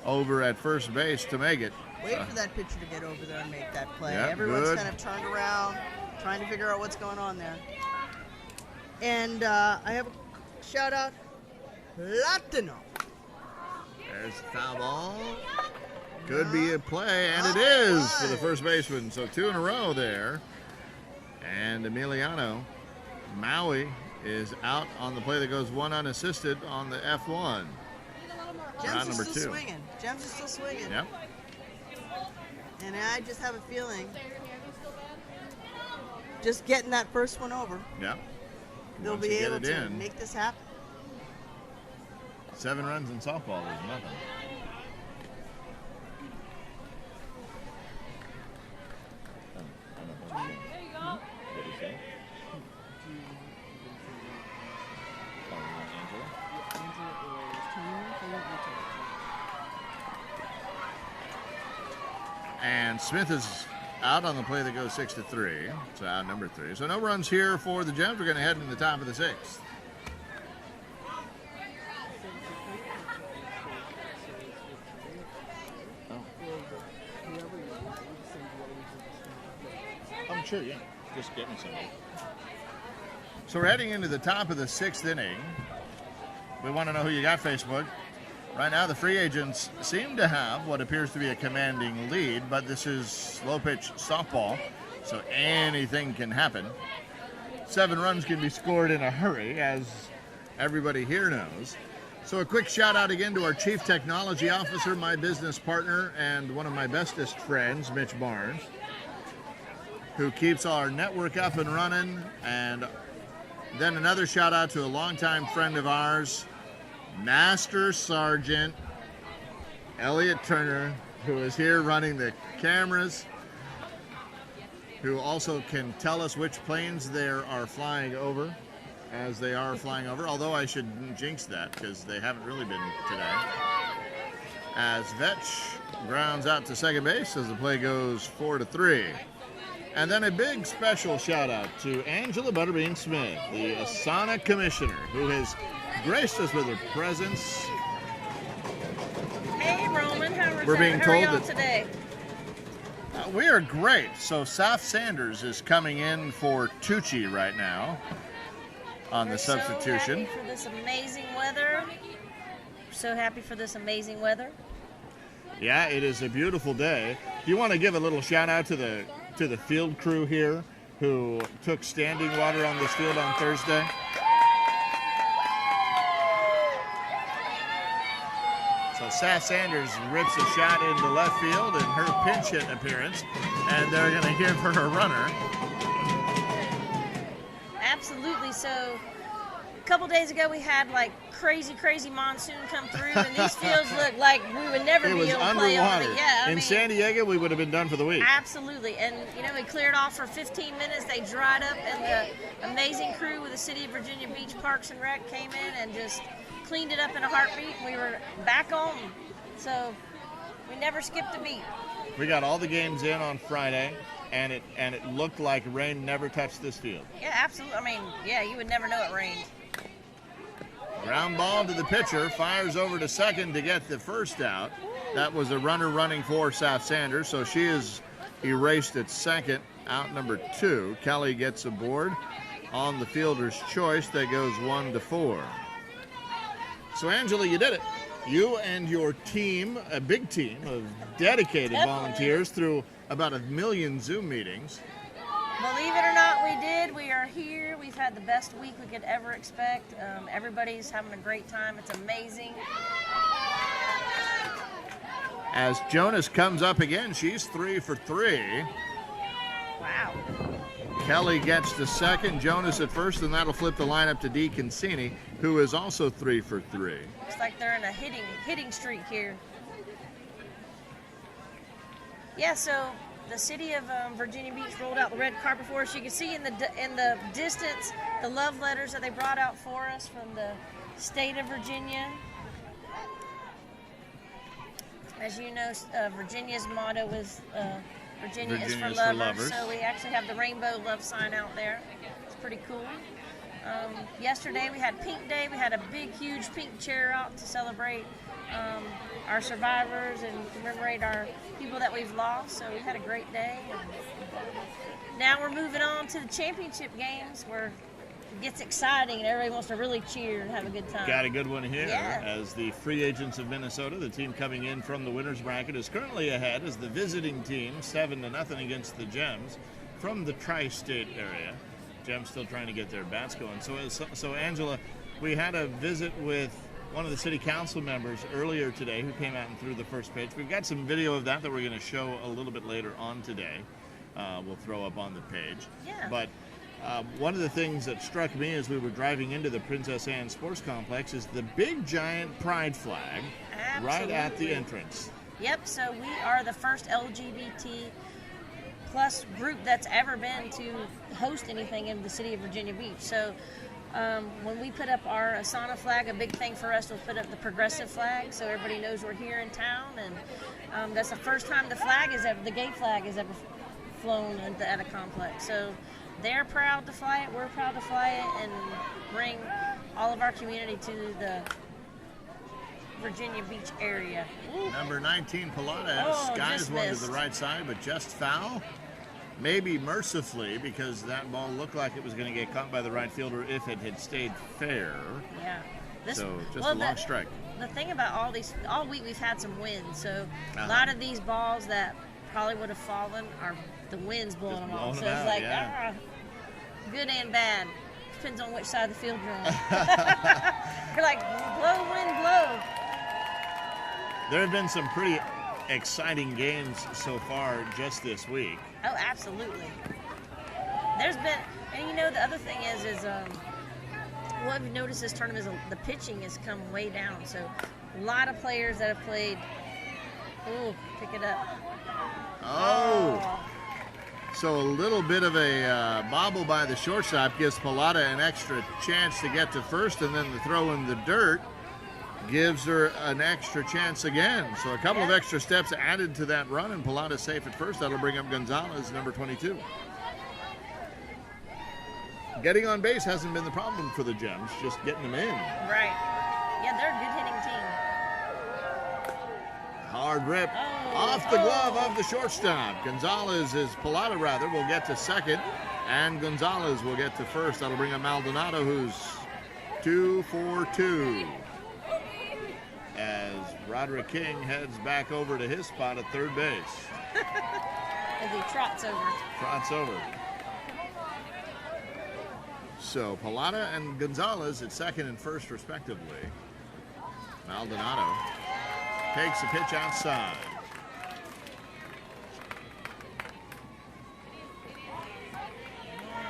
over at first base to make it. Wait for that pitcher to get over there and make that play. Yeah, Everyone's good. kind of turned around, trying to figure out what's going on there. And I have a shout out, Latino. There's the foul ball. Could be a play, and it is for the first baseman. So 2 in a row there. And Emiliano Maui is out on the play that goes 1 unassisted on the F1. Gems number is still 2. swinging. Gems is still swinging. Yep. And I just have a feeling, just getting that first one over, Yep. they'll Once be you get able it to in, make this happen. 7 runs in softball is nothing. And Smith is out on the play that goes 6-3. So out number 3. So no runs here for the Gems. We're going to head in the top of the 6th. I'm sure, yeah. Just get me something. So we're heading into the top of the 6th inning. We want to know who you got, Facebook. Right now, the free agents seem to have what appears to be a commanding lead, but this is slow pitch softball, so anything can happen. 7 runs can be scored in a hurry, as everybody here knows. So a quick shout out again to our Chief Technology Officer, my business partner, and one of my bestest friends, Mitch Barnes, who keeps our network up and running. And then another shout out to a longtime friend of ours, Master Sergeant Elliot Turner, who is here running the cameras, who also can tell us which planes there are flying over as they are flying over, although I shouldn't jinx that because they haven't really been today. As Vetch grounds out to second base as the play goes 4-3. And then a big special shout out to Angela Butterbean Smith, the ASANA Commissioner, who has graced us with her presence. Hey Roman, We're being how are told y'all that today? We are great. So Saf Sanders is coming in for Tucci right now on the substitution. So happy for this amazing weather. So happy for this amazing weather. Yeah, it is a beautiful day. Do you want to give a little shout out to the field crew here who took standing water on this field on Thursday? So Saf Sanders rips a shot into left field in her pinch hit appearance, and they're going to give her a runner. Absolutely. So a couple days ago we had like crazy monsoon come through, and these fields look like we would never It be was able to play on underwater. it. Yeah, I In mean, San Diego, we would have been done for the week. absolutely. And you know, we cleared off for 15 minutes. They dried up, and the amazing crew with the City of Virginia Beach Parks and Rec came in and just cleaned it up in a heartbeat. We were back on. So we never skipped a beat. We got all the games in on Friday. and it looked like rain never touched this field. Yeah, absolutely. I mean, yeah, you would never know it rained. Ground ball to the pitcher, fires over to second to get the first out. That was a runner running for South Sanders, so she is erased at second, out number 2. Kelly gets aboard on the fielder's choice. That goes 1-4. So, Angela, you did it. You and your team, a big team of dedicated volunteers through about 1 million Zoom meetings. Believe it or not, we did. We are here. We've had the best week we could ever expect. Everybody's having a great time. It's amazing. As Jonas comes up again, she's 3 for 3. Wow. Kelly gets to second, Jonas at first, and that'll flip the lineup to Dee Consini, who is also 3 for 3. Looks like they're in a hitting streak here. Yeah, so the city of Virginia Beach rolled out the red carpet for us. You can see in the distance the love letters that they brought out for us from the state of Virginia. As you know, Virginia's motto is Virginia is for lovers. So we actually have the rainbow love sign out there. It's pretty cool. Yesterday we had Pink Day. We had a big, huge pink chair out to celebrate our survivors and commemorate our people that we've lost. So we had a great day. And now we're moving on to the championship games where it gets exciting and everybody wants to really cheer and have a good time. Got a good one here. Yeah. As the Free Agents of Minnesota, the team coming in from the winner's bracket, is currently ahead as the visiting team, 7-0 against the Gems from the tri-state area. Gems still trying to get their bats going. So Angela, we had a visit with one of the city council members earlier today who came out and threw the first pitch. We've got some video of that we're going to show a little bit later on today. We'll throw up on the page. Yeah. But one of the things that struck me as we were driving into the Princess Anne Sports Complex is the big giant pride flag right at the entrance. Yep, so we are the first LGBT plus group that's ever been to host anything in the city of Virginia Beach. So when we put up our ASANA flag, a big thing for us was put up the progressive flag so everybody knows we're here in town. And that's the first time the gay flag has ever flown at a complex. So they're proud to fly it, we're proud to fly it, and bring all of our community to the Virginia Beach area. Ooh. Number 19, Pilata, skies one to the right side, but just foul. Maybe mercifully, because that ball looked like it was going to get caught by the right fielder if it had stayed fair. Yeah. So just a long strike. The thing about all week we've had some wind, so a lot of these balls that probably would have fallen are the wind's blowing them off. So it's like, good and bad. Depends on which side of the field you're on. You're like, blow, wind, blow. There have been some pretty exciting games so far just this week. Oh, absolutely. There's been, and you know, the other thing is what we've noticed this tournament is the pitching has come way down. So a lot of players that have played, pick it up. Oh. So a little bit of a bobble by the shortstop gives Pilata an extra chance to get to first, and then the throw in the dirt gives her an extra chance again. So a couple of extra steps added to that run, and Pilata's safe at first. That'll bring up Gonzalez, number 22. Getting on base hasn't been the problem for the Gems, just getting them in. Right. Yeah, they're a good hitting team. Hard rip off the glove of the shortstop. Pilata will get to second, and Gonzalez will get to first. That'll bring up Maldonado, who's 2 for 2. As Roderick King heads back over to his spot at third base. As he trots over. So Pilata and Gonzalez at second and first, respectively. Maldonado takes a pitch outside.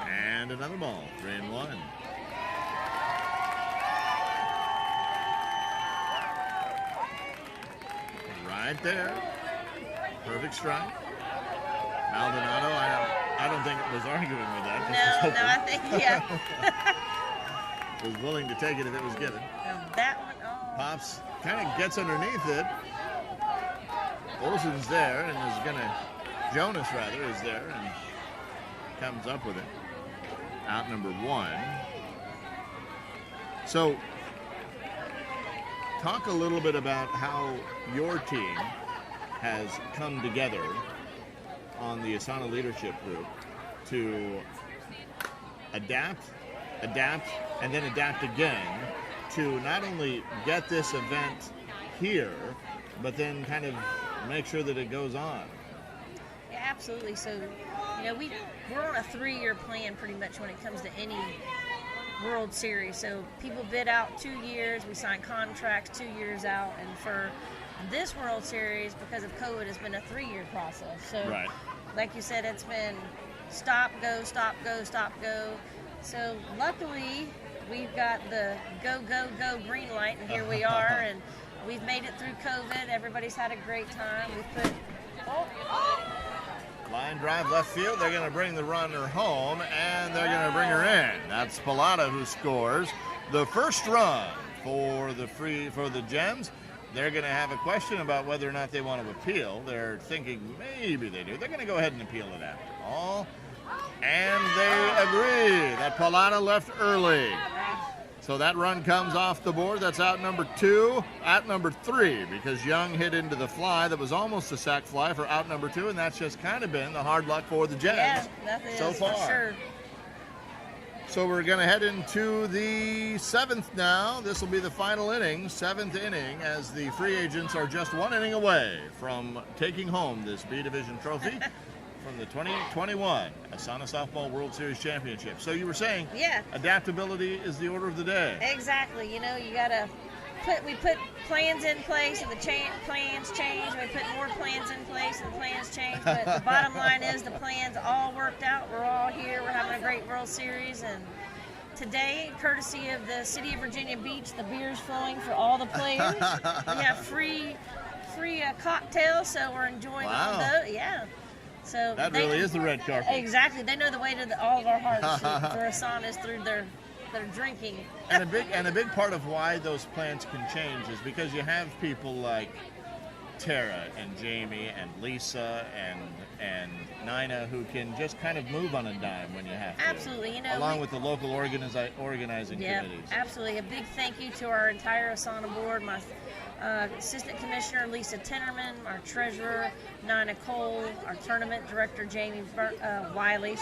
And another ball, 3-1. Right there. Perfect strike. Maldonado, I don't think it was arguing with that. No, I think, was willing to take it if it was given. That one, Pops kind of gets underneath it. Olsen's there and is going to Jonas rather, is there and comes up with it. Out number 1. So, talk a little bit about how your team has come together on the ASANA Leadership Group to adapt, and then adapt again to not only get this event here, but then kind of make sure that it goes on. Yeah, absolutely. So, we're on a 3-year plan pretty much when it comes to any World Series. So people bid out 2 years, we sign contracts 2 years out, and for this World Series, because of COVID, it's been a 3-year process. So, right. Like you said, it's been stop, go, stop, go, stop, go. So luckily, we've got the go, go, go green light, and here we are, and we've made it through COVID. Everybody's had a great time. We've put line drive left field. They're going to bring the runner home, and they're going to bring her in. That's Pilata who scores the first run for the Gems. They're going to have a question about whether or not they want to appeal. They're thinking maybe they do. They're going to go ahead and appeal it after all. And they agree that Pilata left early. So that run comes off the board. That's out number 2. Out number 3, because Young hit into the fly that was almost a sac fly for out number 2, and that's just kind of been the hard luck for the Gems so far. For sure. So we're going to head into the 7th now. This will be the final inning, 7th inning, as the free agents are just 1 inning away from taking home this B Division trophy from the 2021 ASANA Softball World Series Championship. So you were saying, adaptability is the order of the day. Exactly. You gotta we put plans in place, and the plans change. We put more plans in place, and the plans change. But the bottom line is the plans all worked out. We're all here. We're having a great World Series, and today, courtesy of the City of Virginia Beach, the beer's flowing for all the players. We have free cocktails, so we're enjoying all those. Yeah. So that really is the red carpet. Exactly. They know the way to all of our hearts for ASANA is through their drinking. And a big part of why those plans can change is because you have people like Tara and Jamie and Lisa and Nina who can just kind of move on a dime when you have to. Absolutely. Along with the local organizing committees. Absolutely. A big thank you to our entire ASANA board, my Assistant Commissioner Lisa Tennerman, our Treasurer Nina Cole, our Tournament Director Jamie Wiley,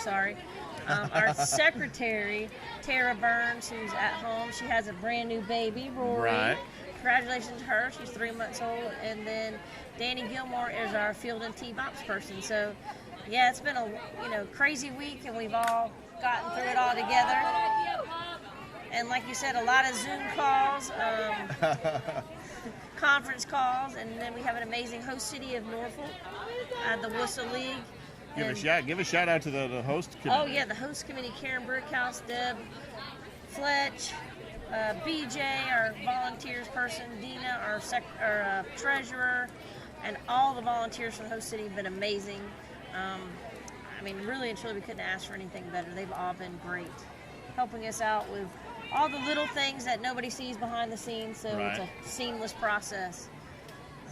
our Secretary Tara Burns, who's at home. She has a brand new baby, Rory. Right. Congratulations to her. She's 3 months old. And then Danny Gilmore is our field and tee box person. So, yeah, it's been a crazy week, and we've all gotten through it all together. And like you said, a lot of Zoom calls, conference calls, and then we have an amazing host city of Norfolk at the Worcester League. Give a shout out to the host committee. Oh yeah, the host committee: Karen Brickhouse, Deb Fletch, BJ, our volunteers person, Dina, our treasurer, and all the volunteers from the host city have been amazing. Really and truly, we couldn't ask for anything better. They've all been great, helping us out with all the little things that nobody sees behind the scenes, so It's a seamless process.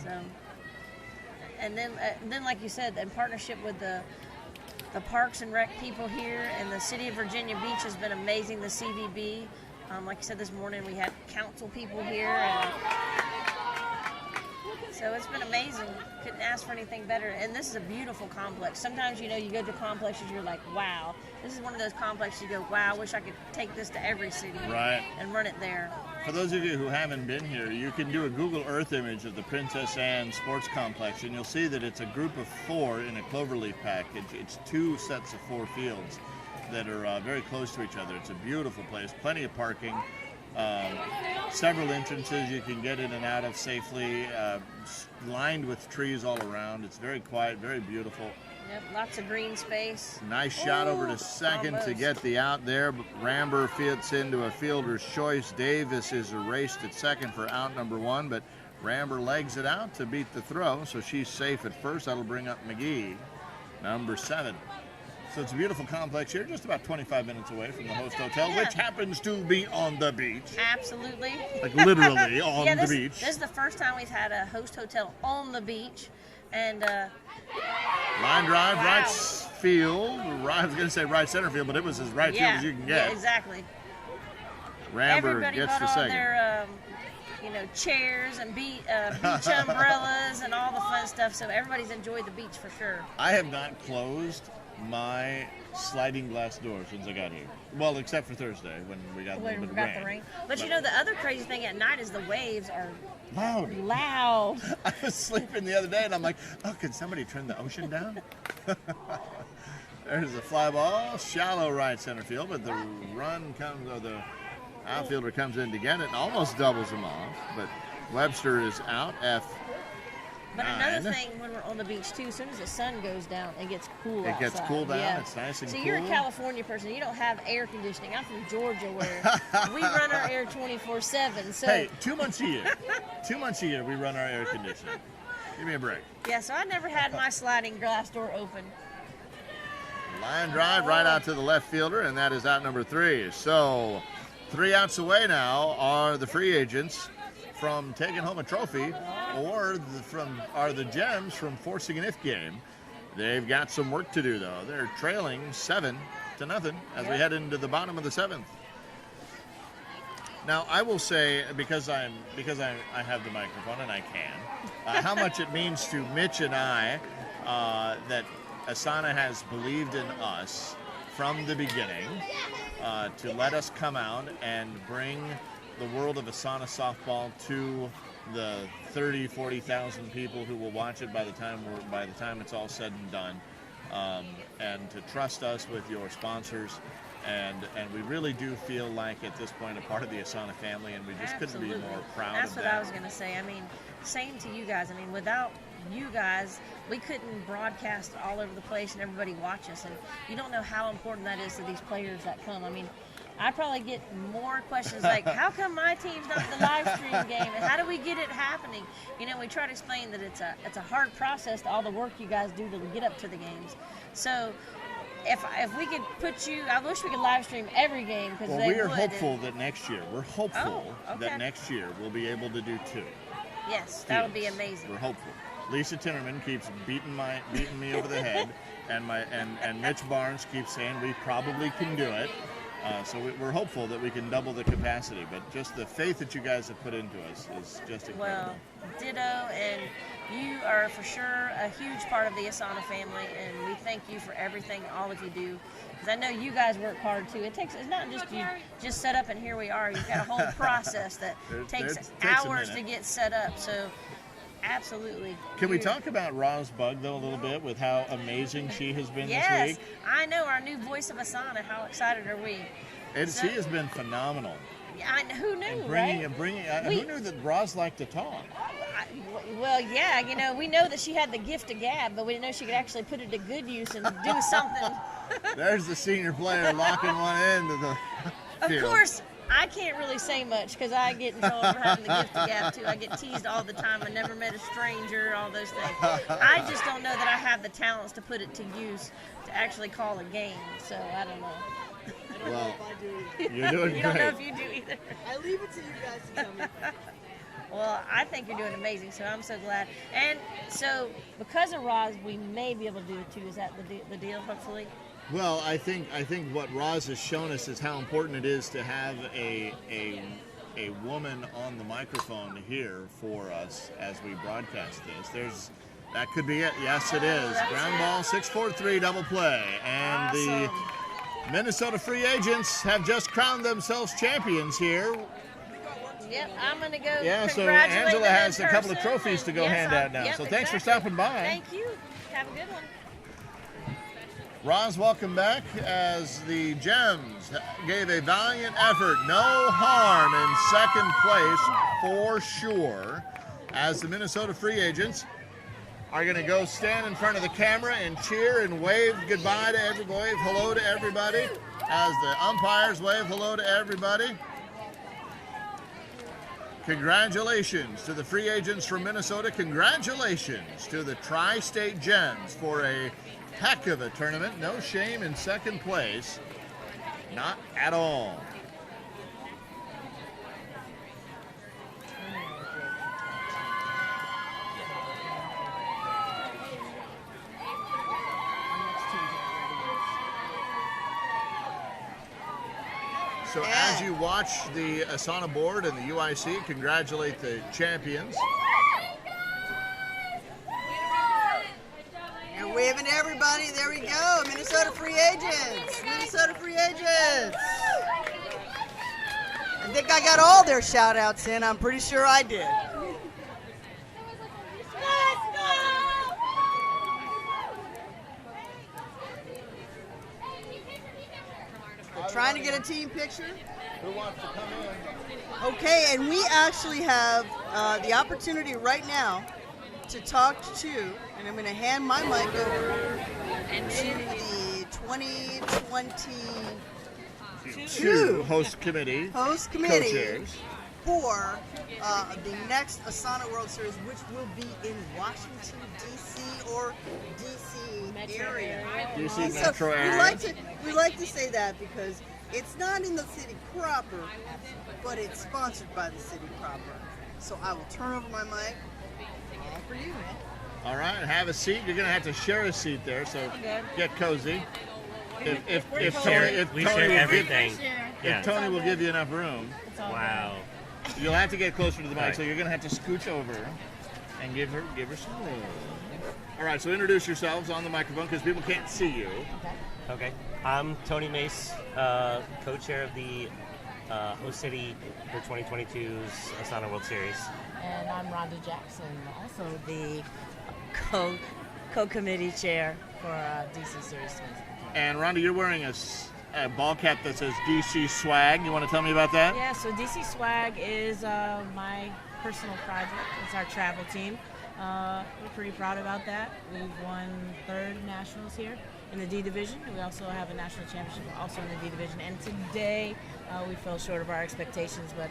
So, and then like you said, in partnership with the Parks and Rec people here, and the City of Virginia Beach has been amazing, the CVB. Like you said, this morning we had council people here, and so it's been amazing. Couldn't ask for anything better. And this is a beautiful complex. Sometimes, you go to complexes, you're like, wow. This is one of those complexes you go, wow, I wish I could take this to every city and run it there. For those of you who haven't been here, you can do a Google Earth image of the Princess Anne Sports Complex, and you'll see that it's a group of 4 in a cloverleaf package. It's 2 sets of 4 fields that are very close to each other. It's a beautiful place, plenty of parking. Several entrances you can get in and out of safely, lined with trees all around. It's very quiet, very beautiful. Yep, lots of green space. Nice shot over to second to get the out there. Ramber fits into a fielder's choice. Davis is erased at second for out number 1, but Ramber legs it out to beat the throw, so she's safe at first. That'll bring up McGee, number 7. So it's a beautiful complex here, just about 25 minutes away from the host hotel, which happens to be on the beach. Absolutely. Like literally on the beach. This is the first time we've had a host hotel on the beach. And line drive, wow. right field. I was going to say right center field, but it was as right field as you can get. Yeah, exactly. Ramberg Everybody gets brought the all second. their, chairs and beach umbrellas and all the fun stuff. So everybody's enjoyed the beach for sure. I have not closed my sliding glass door since I got here. Well, except for Thursday when we got a When little we bit of got rain. the rain. But you know, the other crazy thing at night is the waves are Loud. loud. I was sleeping the other day and I'm like, oh, can somebody turn the ocean down? There's a fly ball, shallow right center field, but the run comes, or the outfielder comes in to get it and almost doubles him off. But Webster is out. But Nine. another thing, when we're on the beach too, as soon as the sun goes down, it gets cool outside. It gets cool down. Yeah. It's nice and So cool. you're a California person. You don't have air conditioning. I'm from Georgia, where we run our air 24/7. So Hey, 2 months a year. 2 months a year we run our air conditioning. Give me a break. yeah, so I never had my sliding glass door open. Line drive right out to the left fielder, and that is out number 3. So 3 outs away now are the free agents from taking home a trophy, or the Gems from forcing an if game. They've got some work to do though. They're trailing 7-0 as we head into the bottom of the 7th. Now I will say, because I have the microphone and I can, how much it means to Mitch and I that ASANA has believed in us from the beginning to let us come out and bring the world of ASANA softball to the 40,000 people who will watch it by the time it's all said and done, and to trust us with your sponsors, and we really do feel like at this point a part of the ASANA family, and we just couldn't be more proud That's of what that. I was going to say. I mean, same to you guys. I mean, without you guys, we couldn't broadcast all over the place and everybody watch us. And you don't know how important that is to these players that come. I mean, I probably get more questions like, how come my team's not in the live stream game? And how do we get it happening? You know, we try to explain that it's a hard process to all the work you guys do to get up to the games. So if we could put you, I wish we could live stream every game, because Well, we are hopeful that next year, okay. that next year we'll be able to do 2. Yes, that would be fields. amazing. We're hopeful. Lisa Tinnerman keeps beating me over the head, and Mitch Barnes keeps saying we probably can do it. So we're hopeful that we can double the capacity, but just the faith that you guys have put into us is just incredible. Well, ditto, and you are for sure a huge part of the ASANA family, and we thank you for everything, all of you do, because I know you guys work hard too. It's not just you just set up and here we are. You've got a whole process that takes a hours minute. to get set up. So absolutely. Can we talk about Roz Bug though a little bit, with how amazing she has been Yes, this week? I know, our new voice of ASANA. How excited are we? She has been phenomenal. Who knew, Bringing, right? who knew that Roz liked to talk? Well, yeah, you know, we know that she had the gift of gab, but we didn't know she could actually put it to good use and do something. There's the senior player locking one end of the field. Of course, I can't really say much because I get in trouble for having the gift of gab too. I get teased all the time. I never met a stranger, all those things. I just don't know that I have the talents to put it to use to actually call a game. So I don't know. Well, you're doing You great. don't know if you do either. I leave it to you guys to tell me. Well, I think you're doing amazing, so I'm so glad. And so, because of Roz, we may be able to do it too. Is that the deal, hopefully? Well, I think what Roz has shown us is how important it is to have a woman on the microphone here for us as we broadcast this. That could be it. Yes, it is. Ground ball, 6-4-3 double play, and Awesome. the Minnesota free agents have just crowned themselves champions here. Yep, I'm going to go. Yeah, so congratulate Angela them in has a couple of person, trophies to go and- hand yes, out now. yep, So thanks for exactly. stopping by. Thank you. Have a good one. Roz, welcome back, as the Gems gave a valiant effort. No harm in second place for sure, as the Minnesota free agents are going to go stand in front of the camera and cheer and wave goodbye to everybody, wave hello to everybody, as the umpires wave hello to everybody. Congratulations to the free agents from Minnesota. Congratulations to the Tri-State Gems for a heck of a tournament. No shame in second place. Not at all. So as you watch the ASANA board and the UIC congratulate the champions. You're waving to everybody. There we go. Minnesota free agents. Minnesota free agents. I think I got all their shout outs in. I'm pretty sure I did. They're trying to get a team picture. Who wants to come in? Okay, and we actually have the opportunity right now to talk to, and I'm going to hand my mic over to the 2022 host committee co-chairs for the next ASANA World Series, which will be in Washington, D.C. or D.C. area. DC So Metro area. we like to say that because it's not in the city proper, but it's sponsored by the city proper. So I will turn over my mic. All for you, man. All right, have a seat. You're going to have to share a seat there, so get cozy. If Tony will give you enough room, Wow. you'll have to get closer to the mic. So you're going to have to scooch over and give her some room. All right, so introduce yourselves on the microphone because people can't see you. Okay. I'm Tony Mace, co-chair of the host city for 2022's ASANA World Series. And I'm Rhonda Jackson, also the co-committee chair for DC Series 2022. And Rhonda, you're wearing a ball cap that says DC Swag. You want to tell me about that? Yeah, so DC Swag is my personal project. It's our travel team. We're pretty proud about that. We've won third nationals here in the D division. We also have a national championship also in the D division. And today we fell short of our expectations, but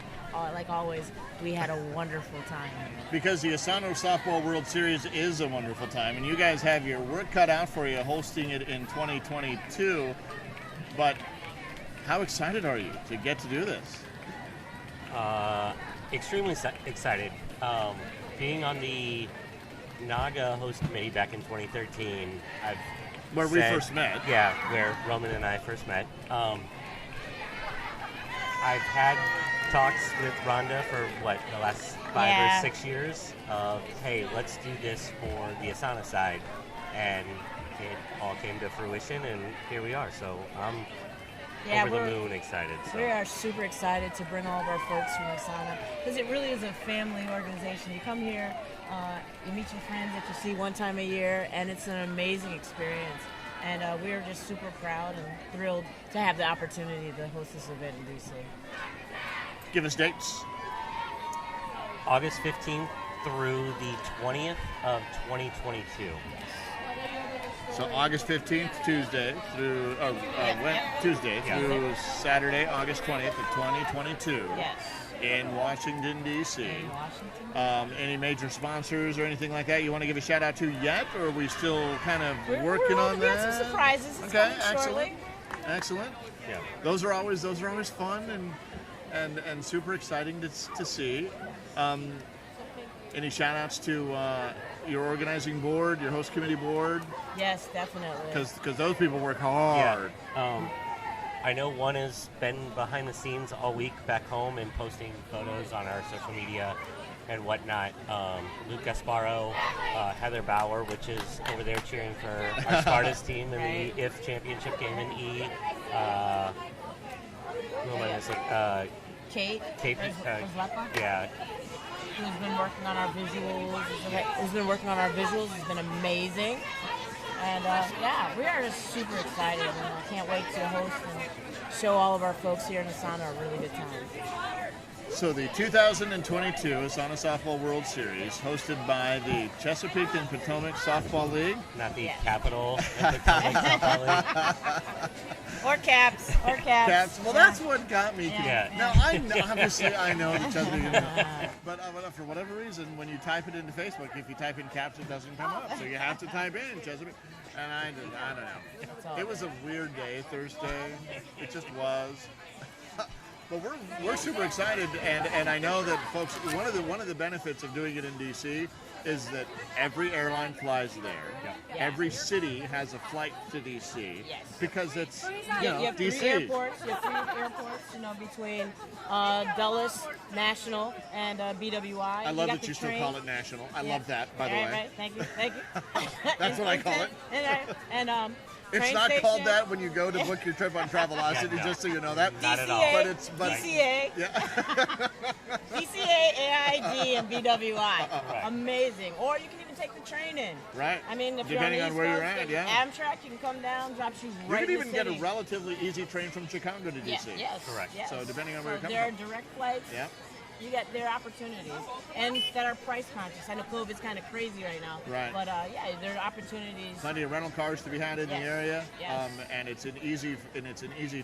like always, we had a wonderful time. Because the ASANA Softball World Series is a wonderful time, and you guys have your work cut out for you hosting it in 2022. But how excited are you to get to do this? Extremely excited. Being on the NAGA host committee back in 2013, Where we first met. Yeah, where Roman and I first met. I've had talks with Rhonda for the last 5 or 6 years of, hey, let's do this for the ASANA side, and it all came to fruition, and here we are. So I'm over the moon excited. So. We are super excited to bring all of our folks from ASANA because it really is a family organization. You come here, you meet your friends that you see one time a year, and it's an amazing experience. And we are just super proud and thrilled to have the opportunity to host this event in DC. Give us dates. August 15th through the 20th of 2022. So August 15th, Tuesday through Tuesday through Saturday, August 20th of 2022. Yes. In Washington, D.C. In Washington. Any major sponsors or anything like that you want to give a shout out to yet, or are we still kind of working on that? We have some surprises. It's coming shortly. Excellent. Yeah. Those are always fun and super exciting to see. Any shout outs to your organizing board, your host committee board? Yes, definitely. Because those people work hard. Yeah. I know one has been behind the scenes all week back home and posting photos on our social media and whatnot. Luke Gasparo, Heather Bauer, which is over there cheering for our Spartas team in the IF championship game in E. Who am I missing? Kate. Yeah. Who's been working on our visuals. It's been amazing. And we are just super excited, and I can't wait to host and show all of our folks here in ASANA a really good time. So the 2022 ASANA Softball World Series, hosted by the Chesapeake and Potomac Softball League. Not the Capital and Potomac Softball League. Or Caps. Well, that's what got me. Yeah. Now, obviously, I know the Chesapeake. But for whatever reason, when you type it into Facebook, if you type in Caps, it doesn't come up. So you have to type in Chesapeake. And I don't know. It was a weird day, Thursday. It just was. But we're super excited, and I know that folks. One of the benefits of doing it in DC is that every airline flies there. Yeah. Every city has a flight to DC. Yes. Because it's You have DC. three airports. You have three airports, between Dulles, National, and BWI. I love that you still call it National. I love that, by the way. Right. Thank you. That's what I call it. And It's train not station. called that when you go to book your trip on Travelocity, no. just so you know that. Not at all. DCA, But it's DCA, yeah. DCA, AID, and BWI. Right. Amazing. Or you can even take the train in. Right. I mean, if Depending you're on on the where East you're Coast, at, yeah. Amtrak, you can come down, drops you You right can in even the get a city. relatively easy train from Chicago to DC. Yes. Correct. Yes. So depending on where you're coming there from. are direct flights. Yeah. You get their opportunities, and that are price conscious. I know COVID's kind of crazy right now. Right. But there are opportunities. Plenty of rental cars to be had in Yes. the area, Yes. and it's an easy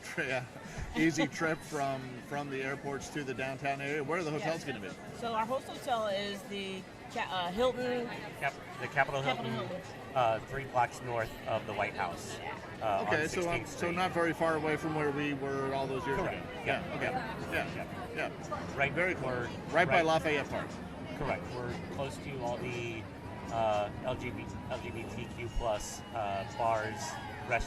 trip from the airports to the downtown area. Where are the hotels going to be? So our host hotel is the Hilton. The Capitol Hilton, Hilton. 3 blocks north of the White House. Okay, on so 16th so Street. not very far away from where we were all those years Correct. ago. Yeah. Okay. Yeah. Yeah. Right, Very cool. we're Right by Lafayette Park. Correct. We're close to all the LGBTQ plus bars, restaurants.